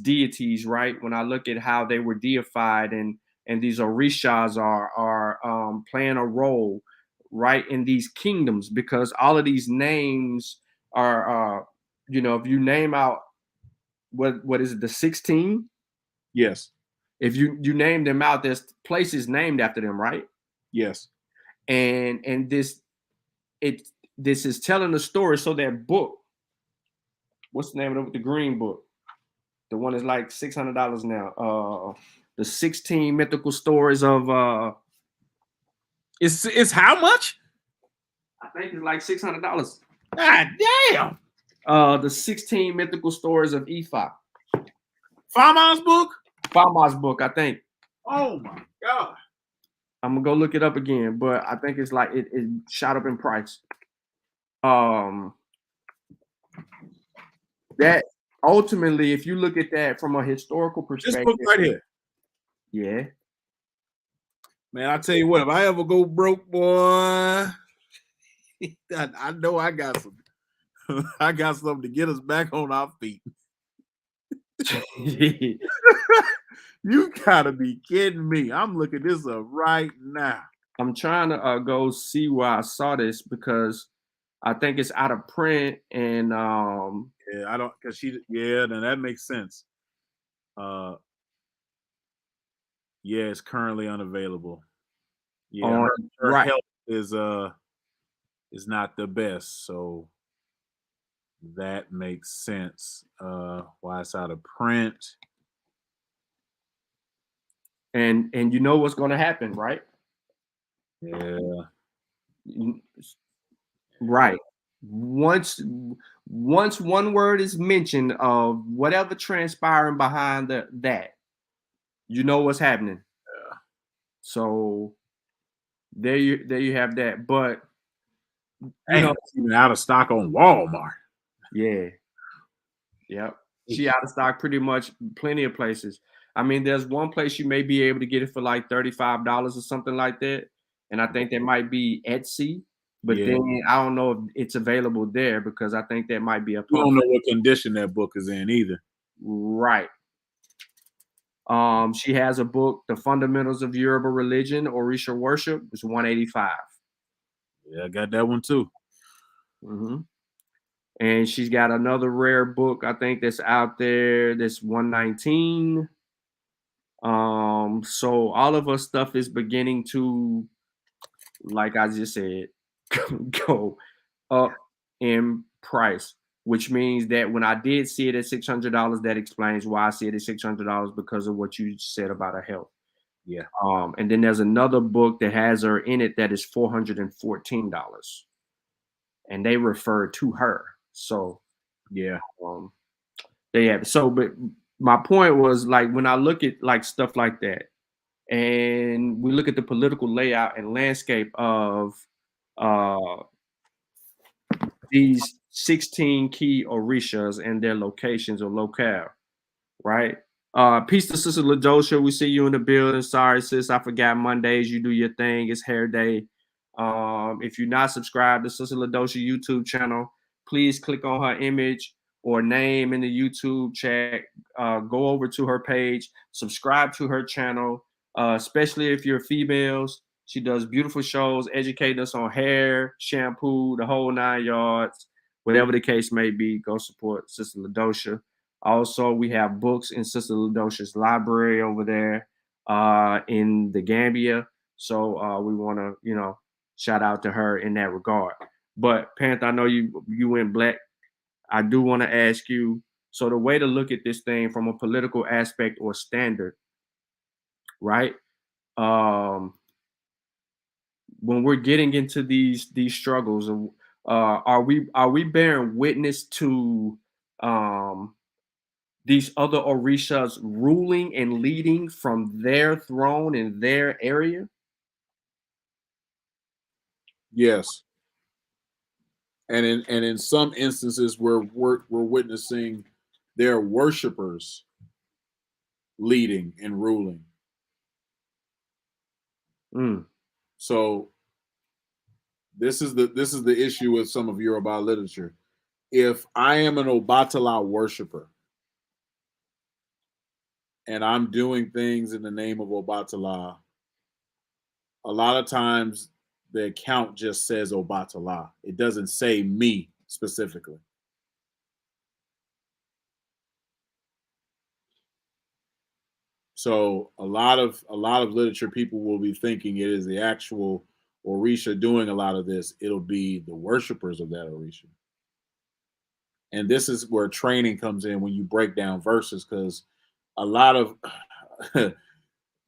deities, right? When I look at how they were deified, and these orishas are playing a role, right, in these kingdoms, because all of these names are, if you name out what is it, the 16? Yes. If you name them out, there's places named after them, right? Yes. And this is telling a story. So that book, what's the name of the green book? The one is like $600 now. The 16 mythical stories of it's how much? I think it's like $600. God damn. The 16 mythical stories of Ifa. Fama's book? Fama's book, I think. Oh my God. I'm gonna go look it up again, but I think it's like it shot up in price. That ultimately, if you look at that from a historical perspective, this book right here. Yeah. Man, I tell you what, if I ever go broke, boy, I know I got some. I got something to get us back on our feet. You gotta be kidding me. I'm looking this up right now. I'm trying to go see where I saw this because I think it's out of print, and yeah, I don't, because then that makes sense. Yeah, it's currently unavailable. Yeah, her right. health is not the best, so that makes sense. Why it's out of print. And you know what's going to happen, right? Yeah. Right. Once one word is mentioned of whatever transpiring behind that, you know what's happening. Yeah. So there you have that. But it's even out of stock on Walmart. Yeah. Yep. She out of stock pretty much plenty of places. I mean, there's one place you may be able to get it for like $35 or something like that. And I think that might be Etsy. But then I don't know if it's available there because I think that might be a You don't know what condition that book is in either. Right. She has a book, The Fundamentals of Yoruba Religion, Orisha Worship. It's $185. Yeah, I got that one too. Mm-hmm. And she's got another rare book, I think, that's out there that's $119. So all of her stuff is beginning to, like I just said, go up in price, which means that when I did see it at $600, that explains why I see it at $600 because of what you said about her health. Yeah. And then there's another book that has her in it that is $414, and they refer to her. So yeah, they have. So, but my point was, like, when I look at like stuff like that, and we look at the political layout and landscape of these 16 key orishas and their locations or locale, right? Peace to Sister LaDosha. We see you in the building. Sorry, sis, I forgot Mondays. You do your thing. It's hair day. If you're not subscribed to Sister LaDosha YouTube channel, please click on her image or name in the YouTube chat, go over to her page, subscribe to her channel, especially if you're females. She does beautiful shows, educating us on hair, shampoo, the whole 9 yards. Whatever the case may be, go support Sister LaDosha. Also, we have books in Sister LaDosha's library over there in the Gambia. So we want to, shout out to her in that regard. But Panther, I know you went black. I do want to ask you, so the way to look at this thing from a political aspect or standard, right? When we're getting into these struggles, are we bearing witness to these other Orishas ruling and leading from their throne in their area? Yes. And in some instances, we're witnessing their worshipers leading and ruling. So this is the issue with some of Yoruba literature. If I am an Obatala worshiper and I'm doing things in the name of Obatala, a lot of times the account just says Obatala. It doesn't say me specifically. So a lot of literature people will be thinking it is the actual Orisha doing a lot of this. It'll be the worshipers of that Orisha. And this is where training comes in when you break down verses, because a lot of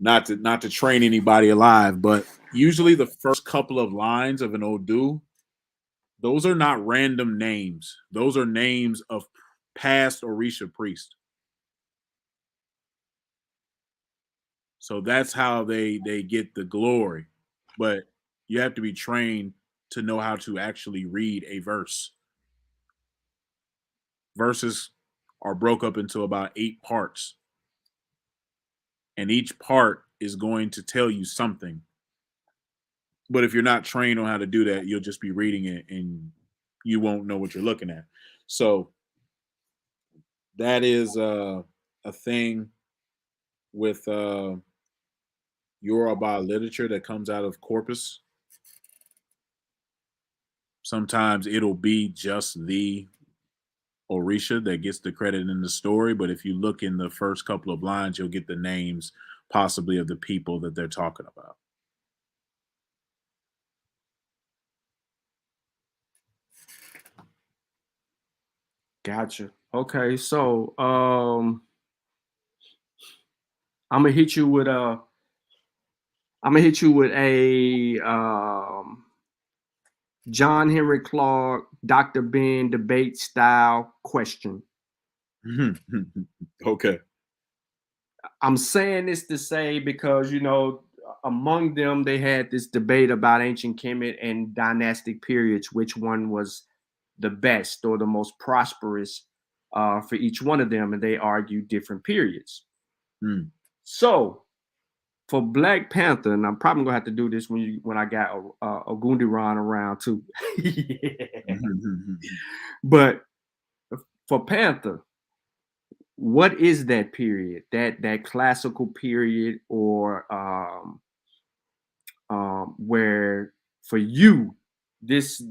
not to train anybody alive, but usually the first couple of lines of an Odu, those are not random names. Those are names of past Orisha priests. So that's how they get the glory. But you have to be trained to know how to actually read a verse. Verses are broke up into about 8 parts. And each part is going to tell you something. But if you're not trained on how to do that, you'll just be reading it and you won't know what you're looking at. So that is a thing with Yoruba literature that comes out of corpus. Sometimes it'll be just the Orisha that gets the credit in the story, but if you look in the first couple of lines, you'll get the names possibly of the people that they're talking about. Gotcha. Okay, so I'm gonna hit you with a John Henry Clark, Dr. Ben debate style question. Okay. I'm saying this to say because, among them, they had this debate about ancient Kemet and dynastic periods, which one was the best or the most prosperous for each one of them. And they argued different periods. So for Black Panther, and I'm probably gonna have to do this when I got Ogundiran around too. But for Panther, what is that period? That classical period, or where for you this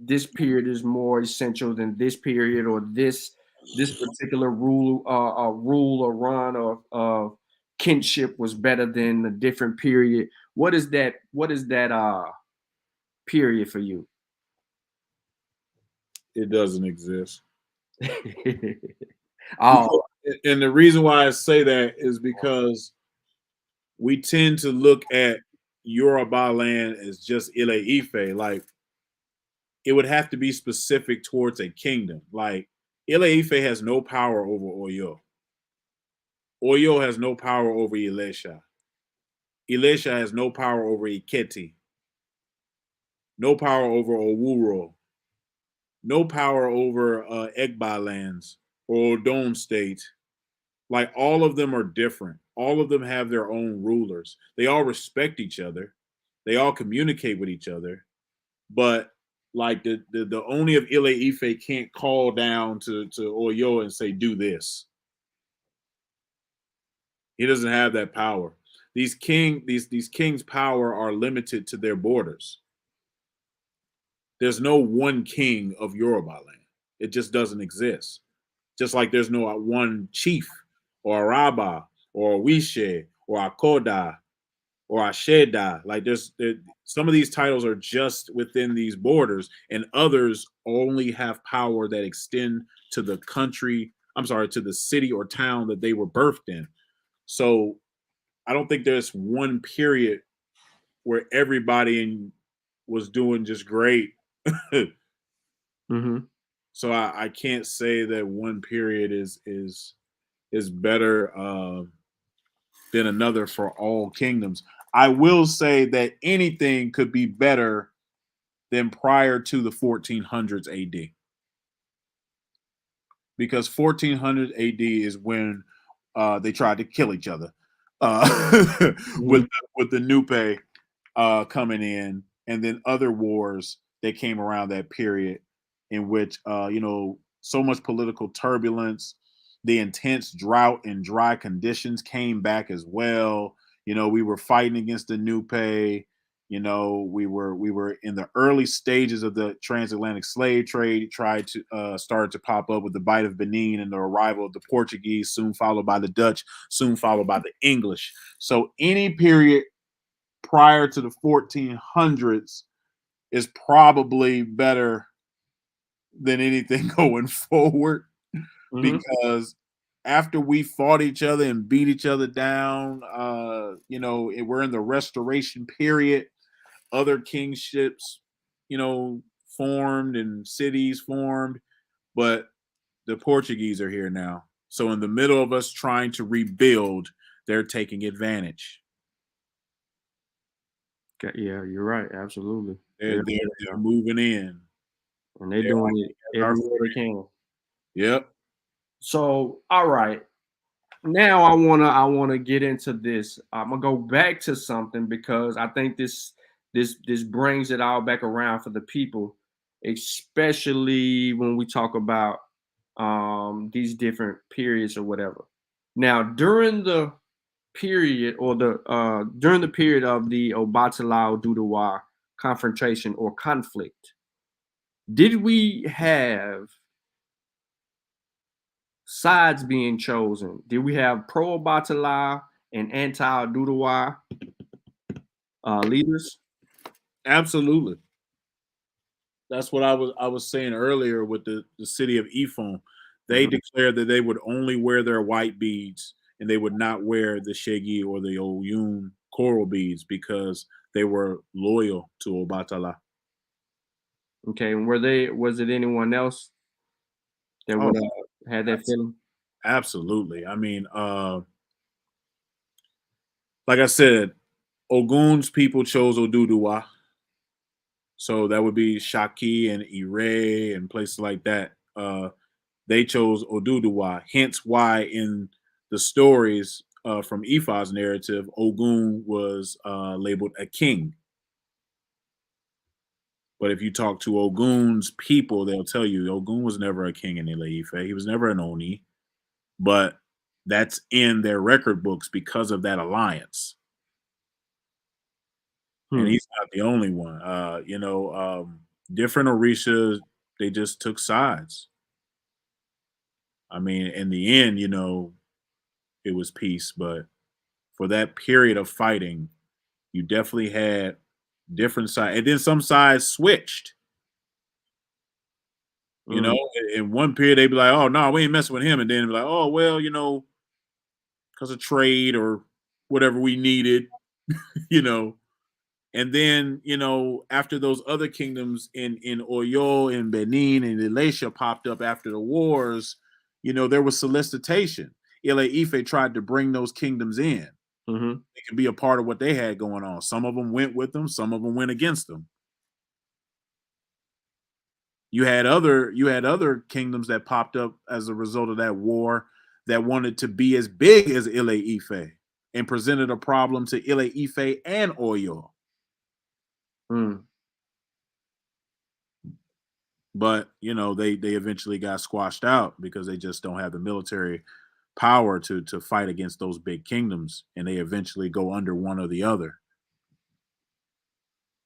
this period is more essential than this period, or this particular rule or run of kinship was better than a different period? What is that period for you? It doesn't exist. Oh, and the reason why I say that is because we tend to look at Yoruba land as just Ile Ife. Like, it would have to be specific towards a kingdom. Like, Ile Ife has no power over Oyo. Oyo has no power over Ilesha. Ilesha has no power over Iketi. No power over Owuro. No power over Egba lands or Odon state. Like, all of them are different. All of them have their own rulers. They all respect each other. They all communicate with each other. But Like the Oni of Ile Ife can't call down to Oyo and say, do this. He doesn't have that power. These kings' power are limited to their borders. There's no one king of Yoruba land. It just doesn't exist. Just like there's no one chief or Araba or Wishe or Akoda or Asheda. Like some of these titles are just within these borders, and others only have power that extend to the country. I'm sorry, to the city or town that they were birthed in. So I don't think there's one period where everybody was doing just great. Mm-hmm. So I can't say that one period is better than another for all kingdoms. I will say that anything could be better than prior to the 1400s AD. Because 1400 AD is when they tried to kill each other with the Nupe coming in, and then other wars that came around that period in which so much political turbulence, the intense drought and dry conditions came back as well. We were fighting against the Nupe. We were in the early stages of the transatlantic slave trade. Started to pop up with the Bight of Benin and the arrival of the Portuguese, soon followed by the Dutch, soon followed by the English. So any period prior to the 1400s is probably better than anything going forward, because after we fought each other and beat each other down, we're in the restoration period. Other kingships, formed and cities formed, but the Portuguese are here now. So in the middle of us trying to rebuild, they're taking advantage. Yeah, you're right. Absolutely. They're moving in. And they're doing it everywhere they can. Yep. So, all right. Now I wanna get into this. I'm gonna go back to something because I think this brings it all back around for the people, especially when we talk about these different periods or whatever. Now, during the period of the Obatala Oduduwa confrontation or conflict, did we have sides being chosen? Did we have pro Obatala and anti Oduduwa leaders? Absolutely. That's what I was saying earlier with the city of Ifon. They declared that they would only wear their white beads and they would not wear the shegi or the oyun coral beads because they were loyal to Obatala. Okay, and was it anyone else that would have had that feeling? Absolutely. I mean, like I said, Ogun's people chose Oduduwa. So that would be Shaki and Ire and places like that. They chose Oduduwa. Hence why in the stories from Ifa's narrative, Ogun was labeled a king. But if you talk to Ogun's people, they'll tell you Ogun was never a king in Ile Ife. He was never an Oni. But that's in their record books because of that alliance. And he's not the only one. Different Orishas, they just took sides. I mean, in the end, it was peace. But for that period of fighting, you definitely had different sides. And then some sides switched. In one period, they'd be like, oh, no, we ain't messing with him. And then be like, oh, well, because of trade or whatever we needed, And then, after those other kingdoms in Oyo and Benin and Elisha popped up after the wars, there was solicitation. Ile Ife tried to bring those kingdoms in. They could be a part of what they had going on. Some of them went with them. Some of them went against them. You had other kingdoms that popped up as a result of that war that wanted to be as big as Ile Ife and presented a problem to Ile Ife and Oyo. But they eventually got squashed out because they just don't have the military power to fight against those big kingdoms, and they eventually go under one or the other.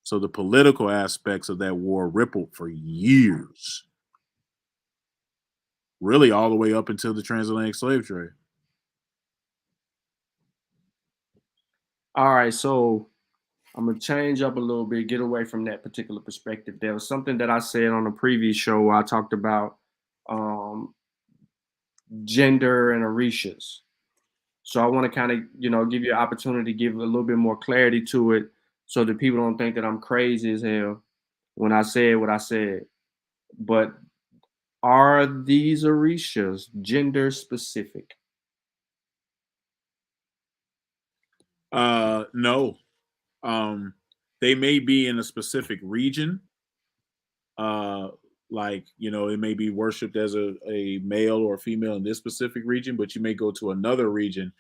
So the political aspects of that war rippled for years, really all the way up until the transatlantic slave trade. All right, so I'm gonna change up a little bit, get away from that particular perspective. There was something that I said on a previous show where I talked about um, gender and orishas. So I want to kind of, give you an opportunity to give a little bit more clarity to it, so that people don't think that I'm crazy as hell when I said what I said. But are these orishas gender specific? No. They may be in a specific region. Like, it may be worshipped as a male or a female in this specific region, but you may go to another region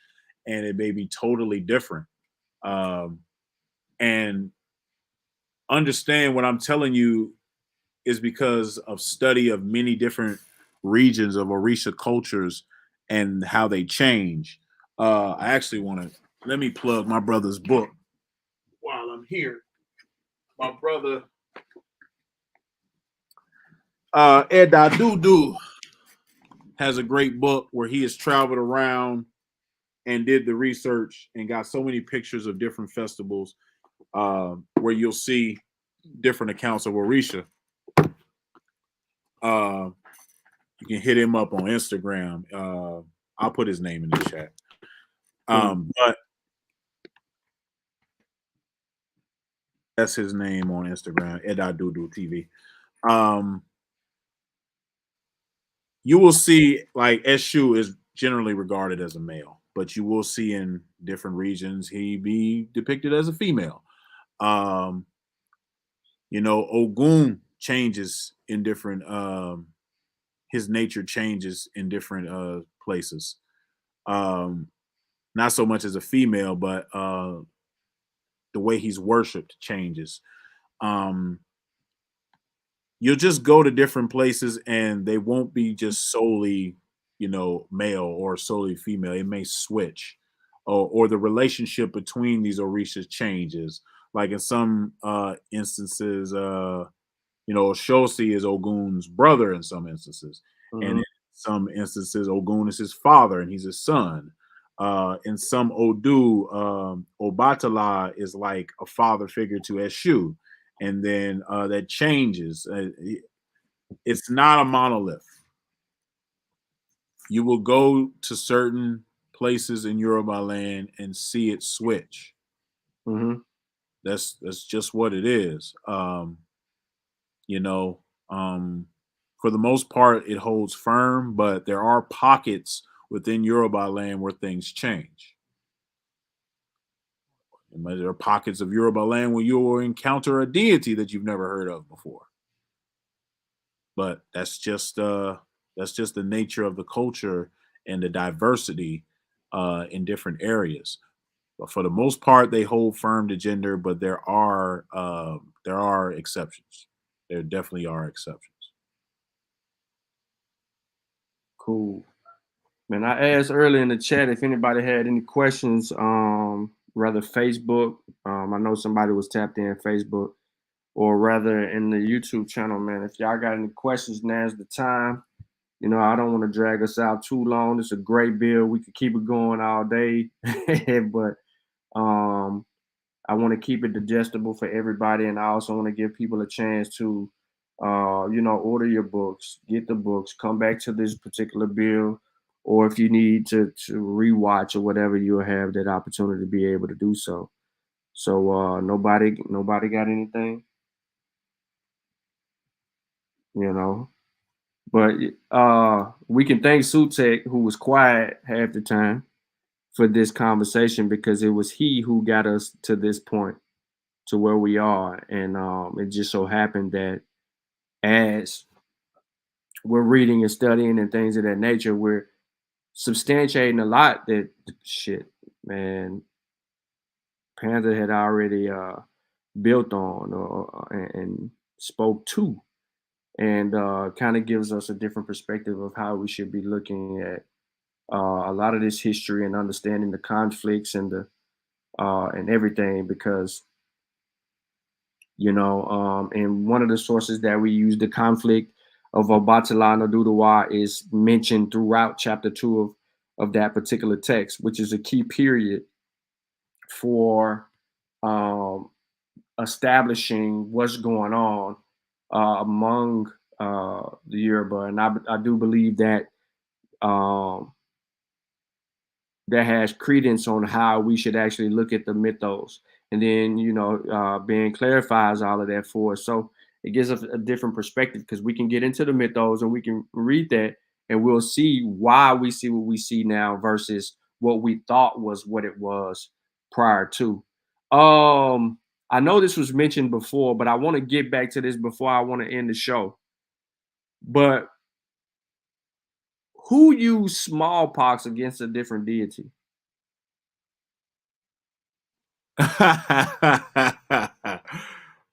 and it may be totally different. And understand what I'm telling you is because of study of many different regions of Orisha cultures and how they change. I actually want to let me plug my brother's book while I'm here. My brother Edadudu has a great book where he has traveled around and did the research and got so many pictures of different festivals where you'll see different accounts of Orisha. You can hit him up on Instagram. I'll put his name in the chat. But that's his name on Instagram, Edadudu TV. You will see, like, Eshu is generally regarded as a male, but you will see in different regions he be depicted as a female. Ogun changes in different his nature changes in different places. Not so much as a female, but the way he's worshipped changes. You'll just go to different places and they won't be just solely, male or solely female. It may switch, or the relationship between these orishas changes. Like in some instances, Shosi is Ogun's brother in some instances. And in some instances, Ogun is his father and he's his son. In some Odu, Obatala is like a father figure to Eshu. And then that changes. It's not a monolith. You will go to certain places in Yoruba land and see it switch. That's just what it is. For the most part, it holds firm, but there are pockets within Yoruba land where things change. And there are pockets of Yoruba land where you will encounter a deity that you've never heard of before. But that's just the nature of the culture and the diversity in different areas. But for the most part, they hold firm to gender, but there are exceptions. There definitely are exceptions. Cool. Man, I asked earlier in the chat if anybody had any questions, rather Facebook. I know somebody was tapped in Facebook, or rather in the YouTube channel, man. If y'all got any questions, now's the time. I don't want to drag us out too long. It's a great bill. We could keep it going all day, but I want to keep it digestible for everybody, and I also want to give people a chance to, order your books, get the books, come back to this particular bill, or if you need to rewatch or whatever, you'll have that opportunity to be able to do so. So nobody got anything, But we can thank Sutek, who was quiet half the time, for this conversation, because it was he who got us to this point, to where we are. And it just so happened that as we're reading and studying and things of that nature, we're substantiating a lot that shit, man, Panther had already built on and spoke to. and kind of gives us a different perspective of how we should be looking at a lot of this history and understanding the conflicts and the and everything because and one of the sources that we use, the conflict of Obatala and Oduduwa, is mentioned throughout chapter 2 of that particular text, which is a key period for um, establishing what's going on among the Yoruba. And I do believe that um, that has credence on how we should actually look at the mythos. And then, Ben clarifies all of that for us. So it gives us a different perspective because we can get into the mythos and we can read that and we'll see why we see what we see now versus what we thought was what it was prior to. I know this was mentioned before, but I want to get back to this before I want to end the show. But who used smallpox against a different deity?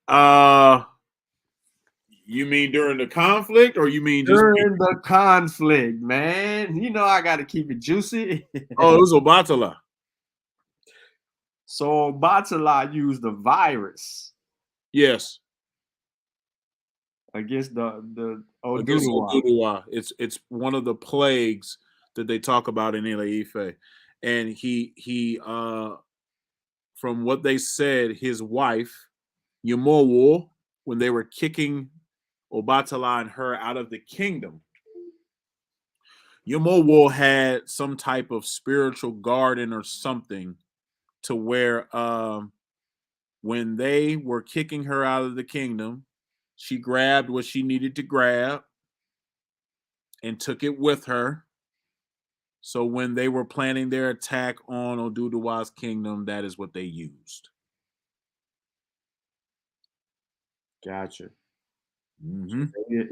uh you mean during the conflict or you mean just During the conflict, man. I got to keep it juicy. oh, it was Obatala. So Batala used the virus Yes, against the against Oduduwa. Oduduwa. It's one of the plagues that they talk about in Ile-Ife. And he from what they said, his wife, Yamowo, when they were kicking Obatala and her out of the kingdom, Yamowo had some type of spiritual garden or something to where when they were kicking her out of the kingdom, she grabbed what she needed to grab and took it with her. So when they were planning their attack on Oduduwa's kingdom, that is what they used. Gotcha. Mm-hmm.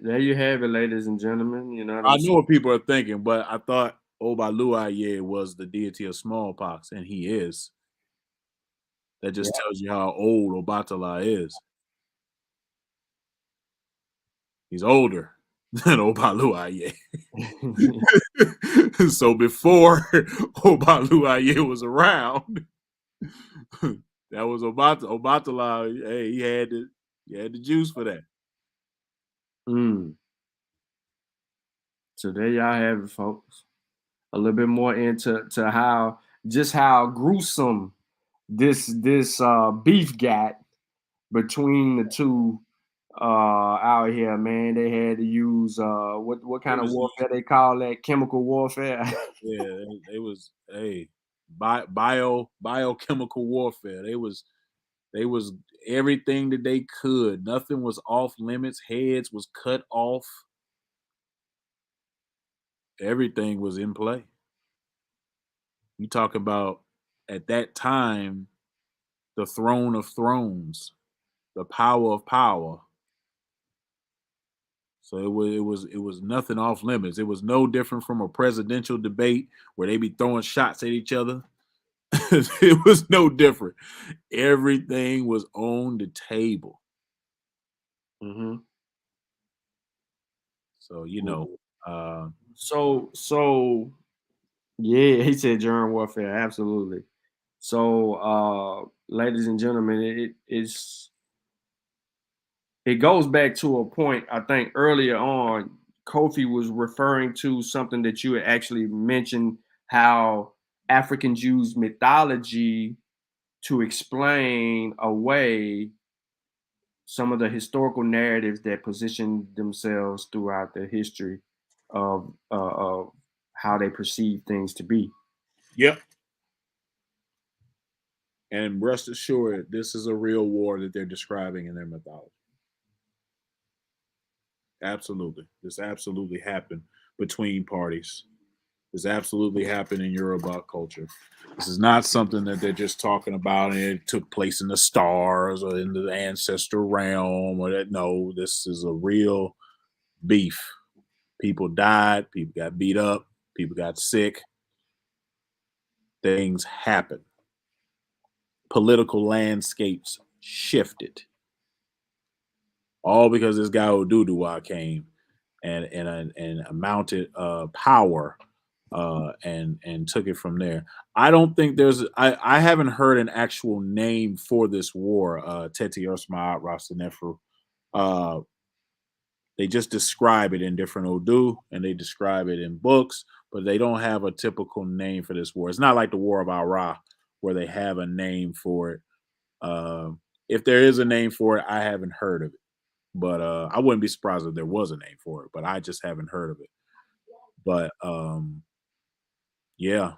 There you have it, ladies and gentlemen. You know what I I'm know what people are thinking, but I thought Obaluaye was the deity of smallpox, and he is. That just tells you how old Obatala is. He's older than Obaluaye. So before Obaluaye was around, that was Obatala. Hey, he had the juice for that. Mm. So there y'all have it, folks. A little bit more into how gruesome this beef got between the two out here, man. They had to use what kind of warfare they call that? Chemical warfare. Yeah, they was biochemical warfare. They was everything that they could. Nothing was off limits. Heads was cut off. Everything was in play. You talk about at that time the throne of thrones, the power of power. So it was nothing off limits. It was no different from a presidential debate where they be throwing shots at each other. It was no different. Everything was on the table. Mm-hmm. So So yeah, he said germ warfare, absolutely. So ladies and gentlemen, it goes back to a point I think earlier on. Kofi was referring to something that you had actually mentioned, how Africans use mythology to explain away some of the historical narratives that position themselves throughout the history of how they perceive things to be. Yep. And rest assured, this is a real war that they're describing in their mythology. Absolutely. This absolutely happened between parties. This absolutely happened in Yoruba culture. This is not something that they're just talking about and it took place in the stars or in the ancestral realm or that. No, this is a real beef. People died, people got beat up, people got sick. Things happen. Political landscapes shifted. all because this guy Oduduwa came and mounted power and took it from there. I don't think there's I haven't heard an actual name for this war, Teti Osmaat Rastanefru. They just describe it in different Odu and they describe it in books, but they don't have a typical name for this war. It's not like the War of Ara where they have a name for it. If there is a name for it, I haven't heard of it. But I wouldn't be surprised if there was a name for it, but I just haven't heard of it. But yeah,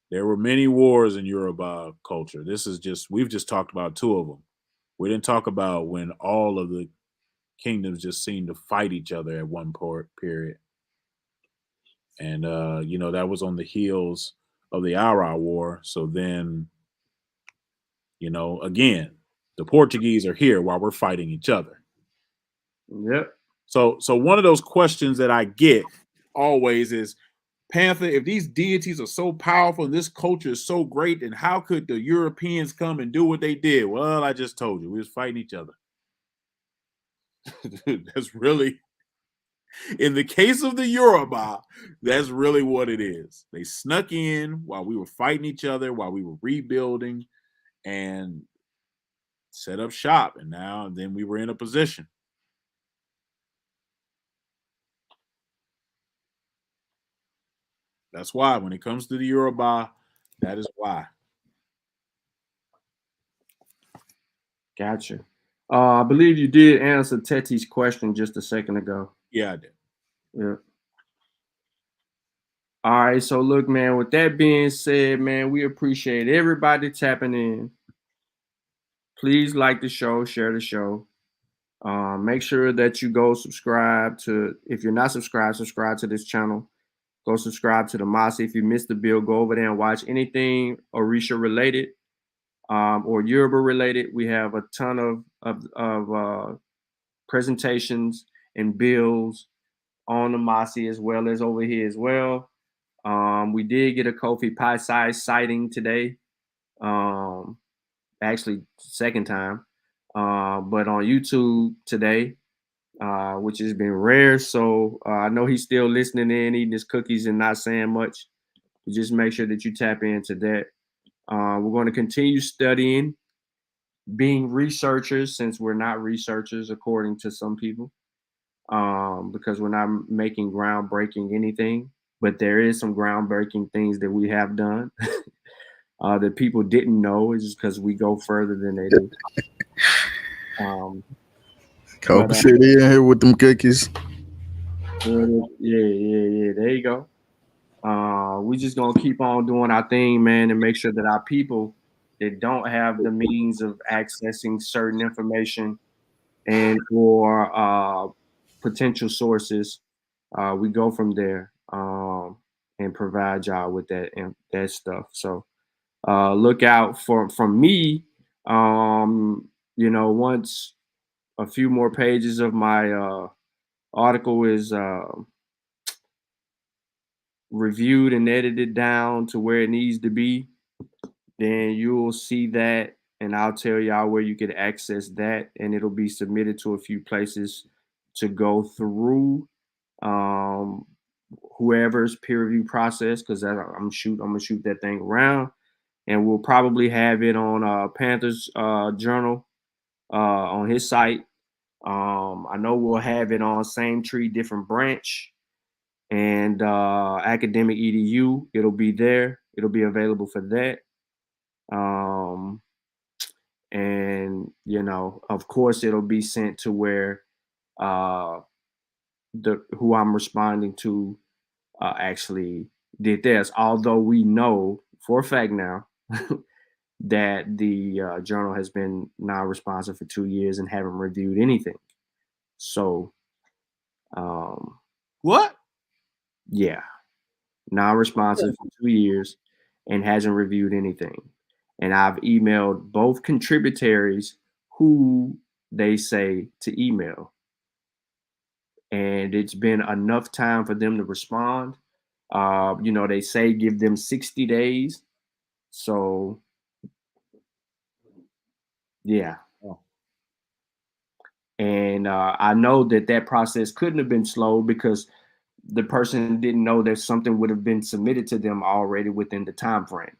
there were many wars in Yoruba culture. We've just talked about two of them. We didn't talk about when all of the kingdoms just seemed to fight each other at one period. And, that was on the heels of the Ara War. So then, again, the Portuguese are here while we're fighting each other. Yep. So one of those questions that I get always is, Panther, if these deities are so powerful and this culture is so great, then how could the Europeans come and do what they did? Well, I just told you, we was fighting each other. That's really, in the case of the Yoruba, that's really what it is. They snuck in while we were fighting each other, while we were rebuilding, and set up shop. And then we were in a position. That's why when it comes to the Yoruba, that is why. Gotcha. I believe you did answer Teti's question just a second ago. Yeah, I did. Yeah. All right. So look, man, with that being said, man, we appreciate everybody tapping in. Please like the show, share the show. Make sure that you go subscribe to, if you're not subscribed, subscribe to this channel. Go subscribe to the Mossy. If you missed the bill, go over there and watch anything Orisha related or Yoruba related. We have a ton of presentations and bills on the Mossy as well as over here as well. We did get a Kofi Pie size sighting today. Actually, second time. But on YouTube today, which has been rare. So I know he's still listening in, eating his cookies and not saying much. Just make sure that you tap into that. We're going to continue studying, being researchers, since we're not researchers, according to some people, because we're not making groundbreaking anything. But there is some groundbreaking things that we have done that people didn't know. Is just because we go further than they do. Copa City in here with them cookies. Yeah. There you go. We just gonna keep on doing our thing, man, and make sure that our people that don't have the means of accessing certain information and or potential sources, we go from there and provide y'all with that stuff. So look out from me. Once a few more pages of my article is reviewed and edited down to where it needs to be, then you'll see that, and I'll tell y'all where you can access that, and it'll be submitted to a few places to go through whoever's peer review process, because I'm gonna shoot that thing around, and we'll probably have it on Panthers Journal on his site. I know we'll have it on Same Tree Different Branch and Academic EDU. It'll be there. It'll be available for that. And of course, it'll be sent to where who I'm responding to actually did this. Although we know for a fact now that the journal has been non-responsive for 2 years and haven't reviewed anything. So, what? Yeah, non-responsive for 2 years and hasn't reviewed anything. And I've emailed both contributors who they say to email. And it's been enough time for them to respond. They say give them 60 days. So, yeah. And I know that process couldn't have been slow because the person didn't know that something would have been submitted to them already within the time frame.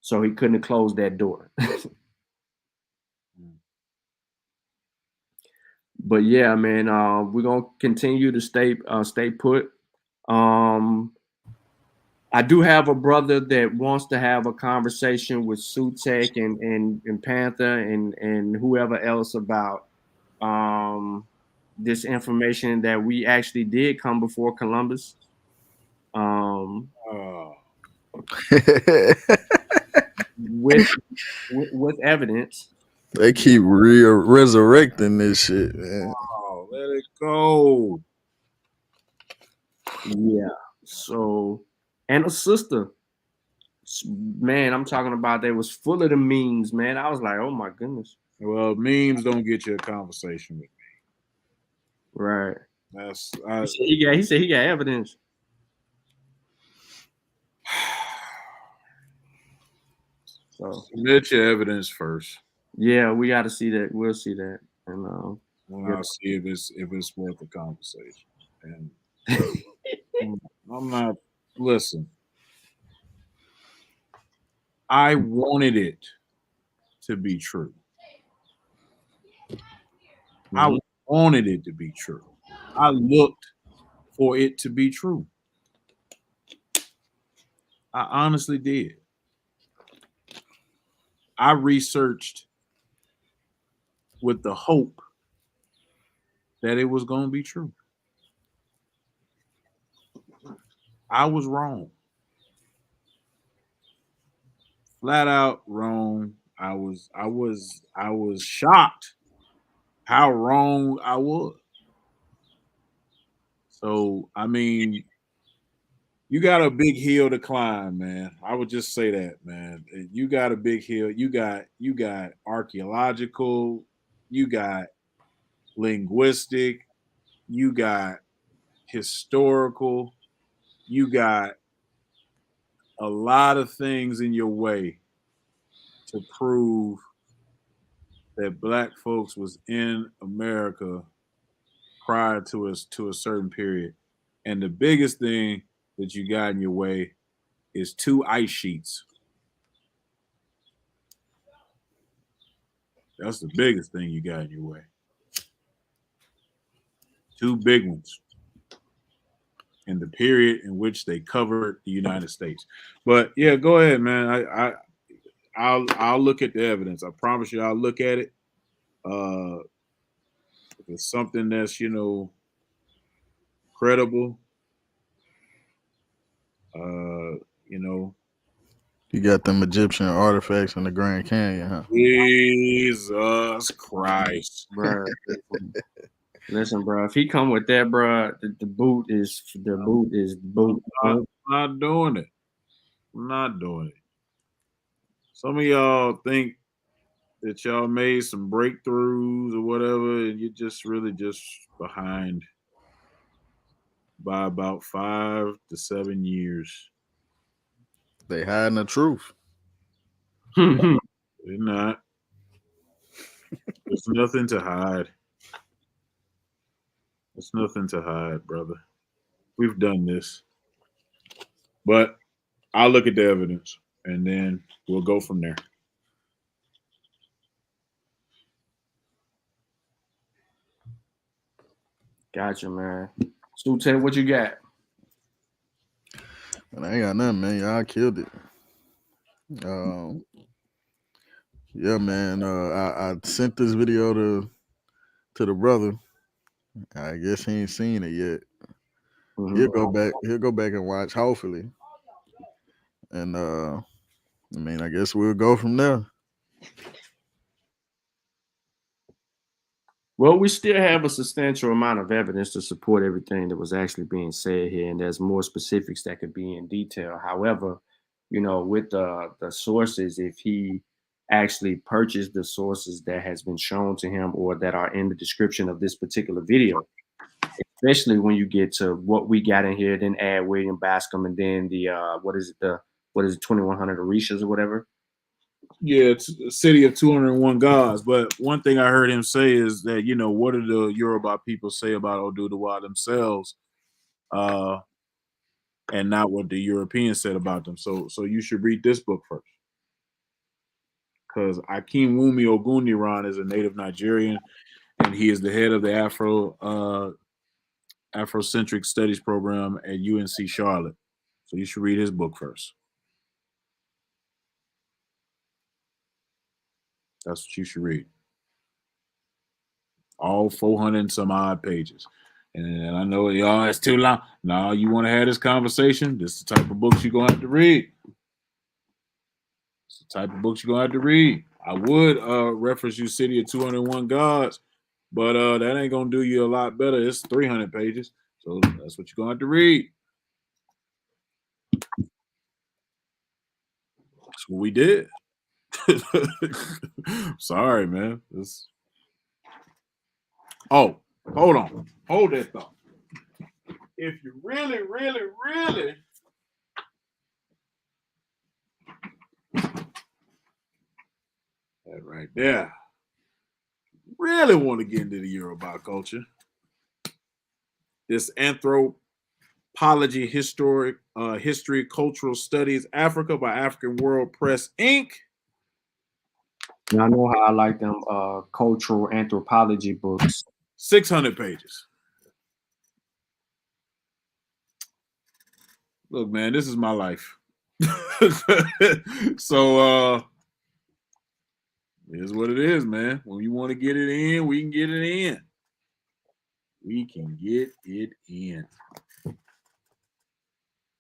So he couldn't have closed that door. But yeah, man, we're gonna continue to stay put. I do have a brother that wants to have a conversation with Sutek and Panther and whoever else about this information that we actually did come before Columbus. With evidence. They keep resurrecting this shit, man. Oh, let it go. Yeah. So, and a sister, man, I'm talking about they was full of the memes, man. I was like, oh my goodness. Well, memes don't get you a conversation with me. Right. That's he said he got evidence. So submit your evidence first. Yeah, we got to see that. We'll see that, and I'll see if it's worth the conversation. And I'm not. Listen, I wanted it to be true. Mm-hmm. I wanted it to be true. I looked for it to be true. I honestly did. I researched with the hope that it was going to be true. I was wrong. Flat out wrong. I was shocked how wrong I was. So, I mean, you got a big hill to climb, man. I would just say that, man. You got a big hill. You got archaeological, you got linguistic, you got historical, you got a lot of things in your way to prove that Black folks was in America prior to us to a certain period. And the biggest thing that you got in your way is 2 ice sheets. That's the biggest thing you got in your way. 2 big ones in the period in which they covered the United States. But yeah, go ahead, man. I'll look at the evidence. I promise you, I'll look at it. If it's something that's credible, You got them Egyptian artifacts in the Grand Canyon, huh? Jesus Christ, bro. Listen, bro. If he come with that, bro, the boot is boot. I'm not doing it. I'm not doing it. Some of y'all think that y'all made some breakthroughs or whatever, and you're just really just behind by about 5 to 7 years. They hiding the truth. They're not. There's nothing to hide. There's nothing to hide, brother. We've done this. But I'll look at the evidence, and then we'll go from there. Gotcha, man. So, Ted, what you got? And I ain't got nothing, man. Y'all killed it. Yeah, man. I sent this video to the brother. I guess he ain't seen it yet. Mm-hmm. He'll go back and watch, hopefully. And I mean, I guess we'll go from there. Well, we still have a substantial amount of evidence to support everything that was actually being said here, and there's more specifics that could be in detail. However, with the sources, if he actually purchased the sources that has been shown to him or that are in the description of this particular video, especially when you get to what we got in here, then add William Bascom, and then the 2100 Orishas or whatever. Yeah, it's a city of 201 gods. But one thing I heard him say is that, what do the Yoruba people say about Oduduwa themselves, and not what the Europeans said about them. So you should read this book first. Because Akinwumi Ogundiran is a native Nigerian, and he is the head of the Afrocentric Studies program at UNC Charlotte. So you should read his book first. That's what you should read. All 400 and some odd pages. And I know, y'all, it's too long. No, you want to have this conversation? This is the type of books you're going to have to read. It's the type of books you're going to have to read. I would reference you City of 201 Gods, but that ain't going to do you a lot better. It's 300 pages. So that's what you're going to have to read. That's what we did. Sorry, man. Oh, hold on. Hold that thought. If you really, really, really that right there, really want to get into the Yoruba culture, this Anthropology, History, Cultural Studies, Africa by African World Press, Inc. I know how I like them cultural anthropology books. 600 pages. Look, man, this is my life. So it is what it is, man. When you want to get it in, we can get it in. We can get it in. It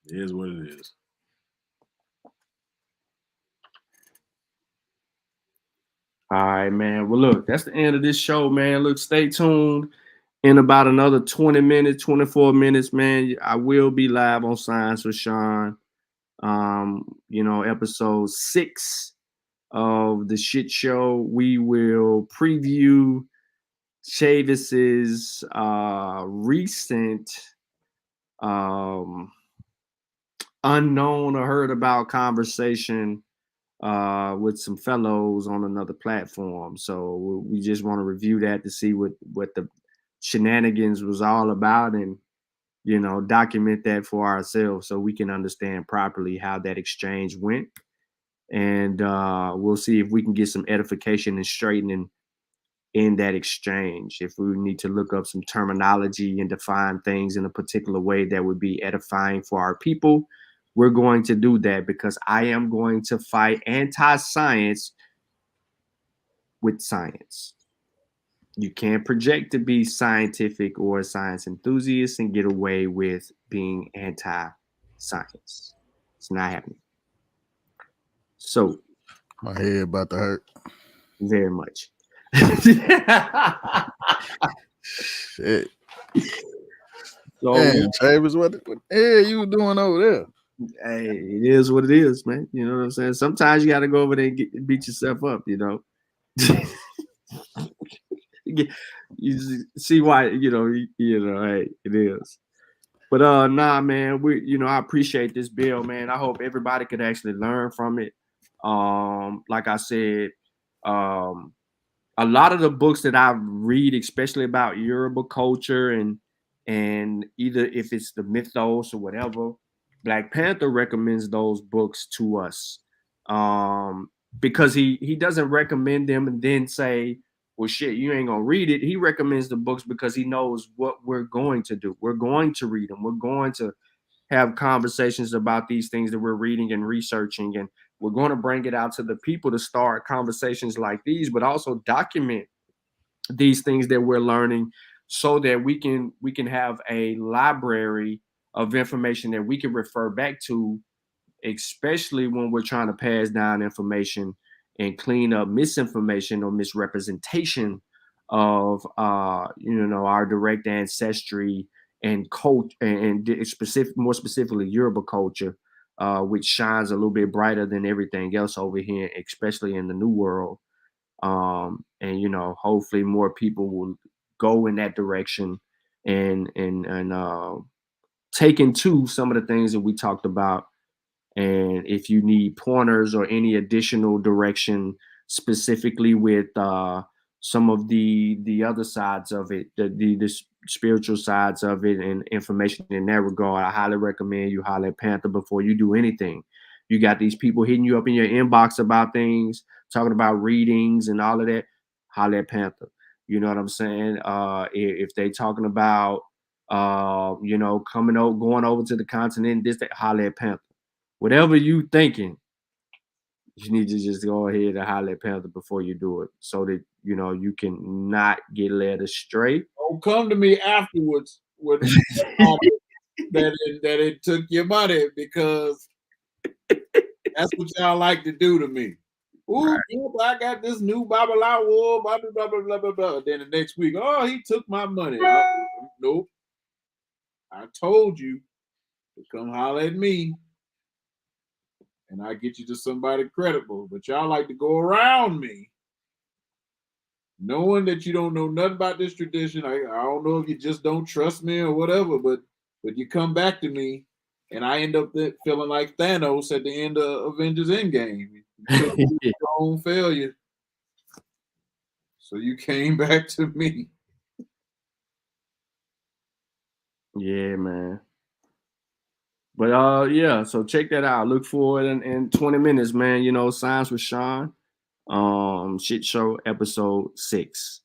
is what it is. All right, man. Well, look, that's the end of this show, man. Look, stay tuned. In about another 20 minutes, 24 minutes, man, I will be live on Science with Sean. Episode 6 of the shit show. We will preview Chavis's recent unknown or heard about conversation with some fellows on another platform. So we just want to review that to see what the shenanigans was all about, and document that for ourselves so we can understand properly how that exchange went. And we'll see if we can get some edification and straightening in that exchange. If we need to look up some terminology and define things in a particular way that would be edifying for our people, we're going to do that, because I am going to fight anti-science with science. You can't project to be scientific or a science enthusiast and get away with being anti-science. It's not happening. So my head about to hurt. Very much. Shit. So, man, Chavis, what the hell you doing over there? Hey, it is what it is, man. You know what I'm saying? Sometimes you got to go over there and beat yourself up, You see why, hey, it is. But nah, man, I appreciate this bill, man. I hope everybody could actually learn from it. Like I said, a lot of the books that I read, especially about Yoruba culture and either if it's the mythos or whatever, Black Panther recommends those books to us. Because he doesn't recommend them and then say, well, shit, you ain't gonna read it. He recommends the books because he knows what we're going to do. We're going to read them. We're going to have conversations about these things that we're reading and researching, and we're going to bring it out to the people to start conversations like these, but also document these things that we're learning so that we can have a library of information that we can refer back to, especially when we're trying to pass down information and clean up misinformation or misrepresentation of our direct ancestry and culture, and more specifically Yoruba culture, which shines a little bit brighter than everything else over here, especially in the New World. And hopefully more people will go in that direction and take into some of the things that we talked about And if you need pointers or any additional direction, specifically with some of the other sides of it, the spiritual sides of it, and information in that regard, I highly recommend you holler at Panther before you do anything. You got these people hitting you up in your inbox about things, talking about readings and all of that. Holler at Panther. You know what I'm saying? If they talking about going over to the continent, this, that, holler at Panther. Whatever you thinking, you need to just go ahead and holler at Panther before you do it, so that you can not get led astray. Don't come to me afterwards with that it took your money, because that's what y'all like to do to me. Ooh, right. I got this new Babalawo, blah, blah, blah, blah, blah, blah. Then the next week, oh, he took my money. Nope. I told you to come holler at me, and I get you to somebody credible. But y'all like to go around me, knowing that you don't know nothing about this tradition. I don't know if you just don't trust me or whatever, but you come back to me, and I end up feeling like Thanos at the end of Avengers Endgame. Your own failure. So you came back to me. Yeah, man. But yeah, so check that out. Look for it in 20 minutes, man. Science with Sean. Shit Show episode 6.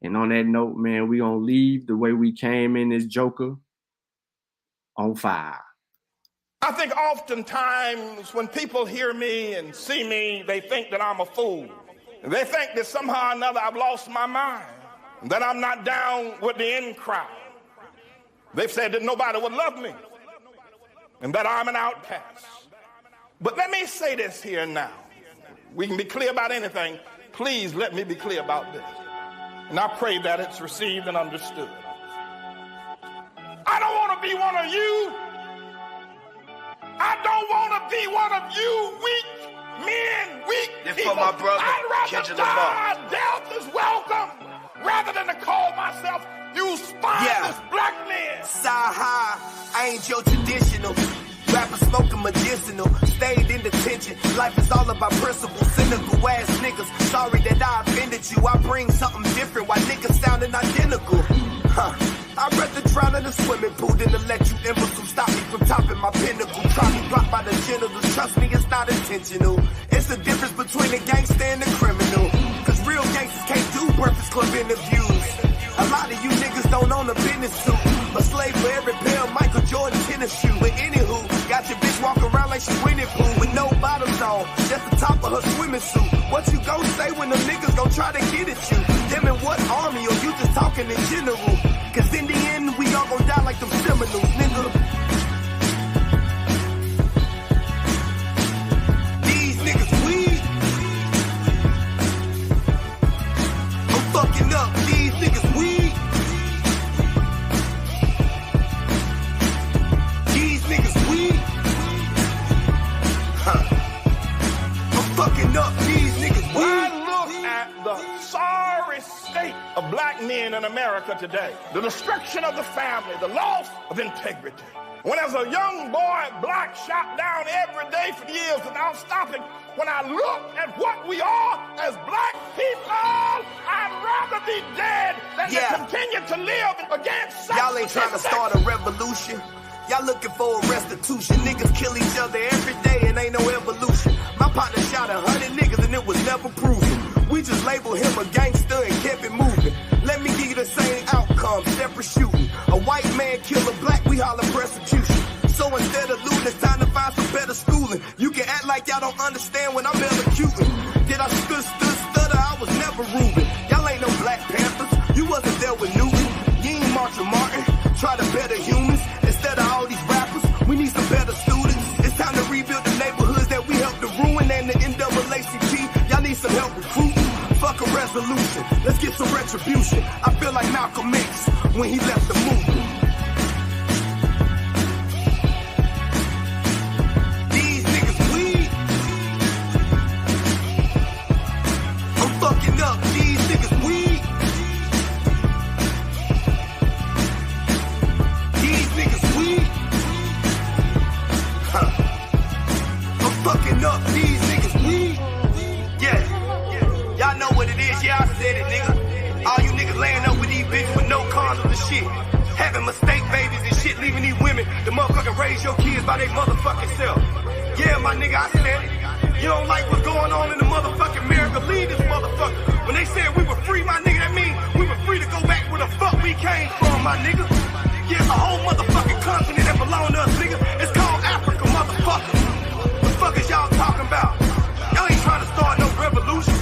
And on that note, man, we gonna leave the way we came in this Joker on fire. I think oftentimes when people hear me and see me, they think that I'm a fool. They think that somehow or another I've lost my mind, that I'm not down with the in crowd. They've said that nobody would love me and that I'm an outcast. But let me say this here now. We can be clear about anything. Please let me be clear about this. And I pray that it's received and understood. I don't want to be one of you. I don't want to be one of you weak men, weak people. For my brother, I'd rather die. Death is welcome, rather than to call myself you spineless black men. Side high, I ain't your traditional. Rapper smoking medicinal, stayed in detention. Life is all about principles, cynical ass niggas. Sorry that I offended you. I bring something different while niggas sounding identical. I'd rather drown in a swimming pool than to let you imbeciles stop me from topping my pinnacle. Try me blocked by the genitals. Trust me, it's not intentional. It's the difference between a gangster and a criminal. Cause real gangsters can't do Breakfast Club interviews. A lot of you niggas don't own a business suit, but slave for every pair of Michael Jordan tennis shoe. But anywho, got your bitch walking around like she winning pool with no bottoms on, just the top of her swimming suit. What you gon' say when them niggas gon' try to get at you? Them in what army, or you just talking in general? Cause in the end, we all gon' die like them Seminoles, nigga. These niggas weak. I'm fucking up. These niggas weak. These niggas weak. I'm fucking up. These niggas weak. I look at the sorry state of black men in America today, the destruction of the family, the loss of integrity. When as a young boy, black shot down every day for years without stopping, when I look at what we are as black people, I'd rather be dead than to continue to live against such. Y'all ain't trying to start a revolution. Y'all looking for a restitution. Niggas kill each other every day and ain't no evolution. My partner shot 100 niggas and it was never proven. We just labeled him a gangster and kept it moving. Let me give you the same outcome, separate shooting. A white man kill a black, we holler persecution. So instead of looting, it's time to find some better schooling. You can act like y'all don't understand when I'm elocuting. Did I stutter? I was never Reuben. Y'all ain't no Black Panthers. You wasn't there with Newton. You ain't Marshall Martin. Try to better humans instead of all these rappers. We need some better students. It's time to rebuild the neighborhoods that we helped to ruin, and the NAACP. Y'all need some help recruiting. Fuck a resolution. Let's get some retribution. I feel like Malcolm X when he left the movement. These niggas weak. I'm fucking up. These niggas weak. These niggas weak. laying up with these bitches with no condoms and shit. Having mistake babies and shit, leaving these women to motherfucking raise your kids by their motherfucking self. Yeah, my nigga, I said it. You don't like what's going on in the motherfucking America, leave this motherfucker. When they said we were free, my nigga, that means we were free to go back where the fuck we came from, my nigga. Yeah, it's a whole motherfucking continent that belong to us, nigga. It's called Africa, motherfucker. What the fuck is y'all talking about? Y'all ain't trying to start no revolution.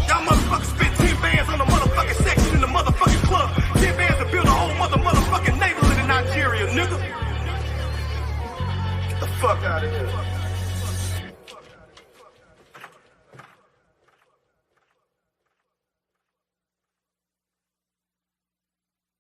Y'all motherfuckers spent 10 bands on the motherfucking section in the motherfucking club. 10 bands to build a whole motherfucking neighborhood in Nigeria, nigga. Get the fuck out of here.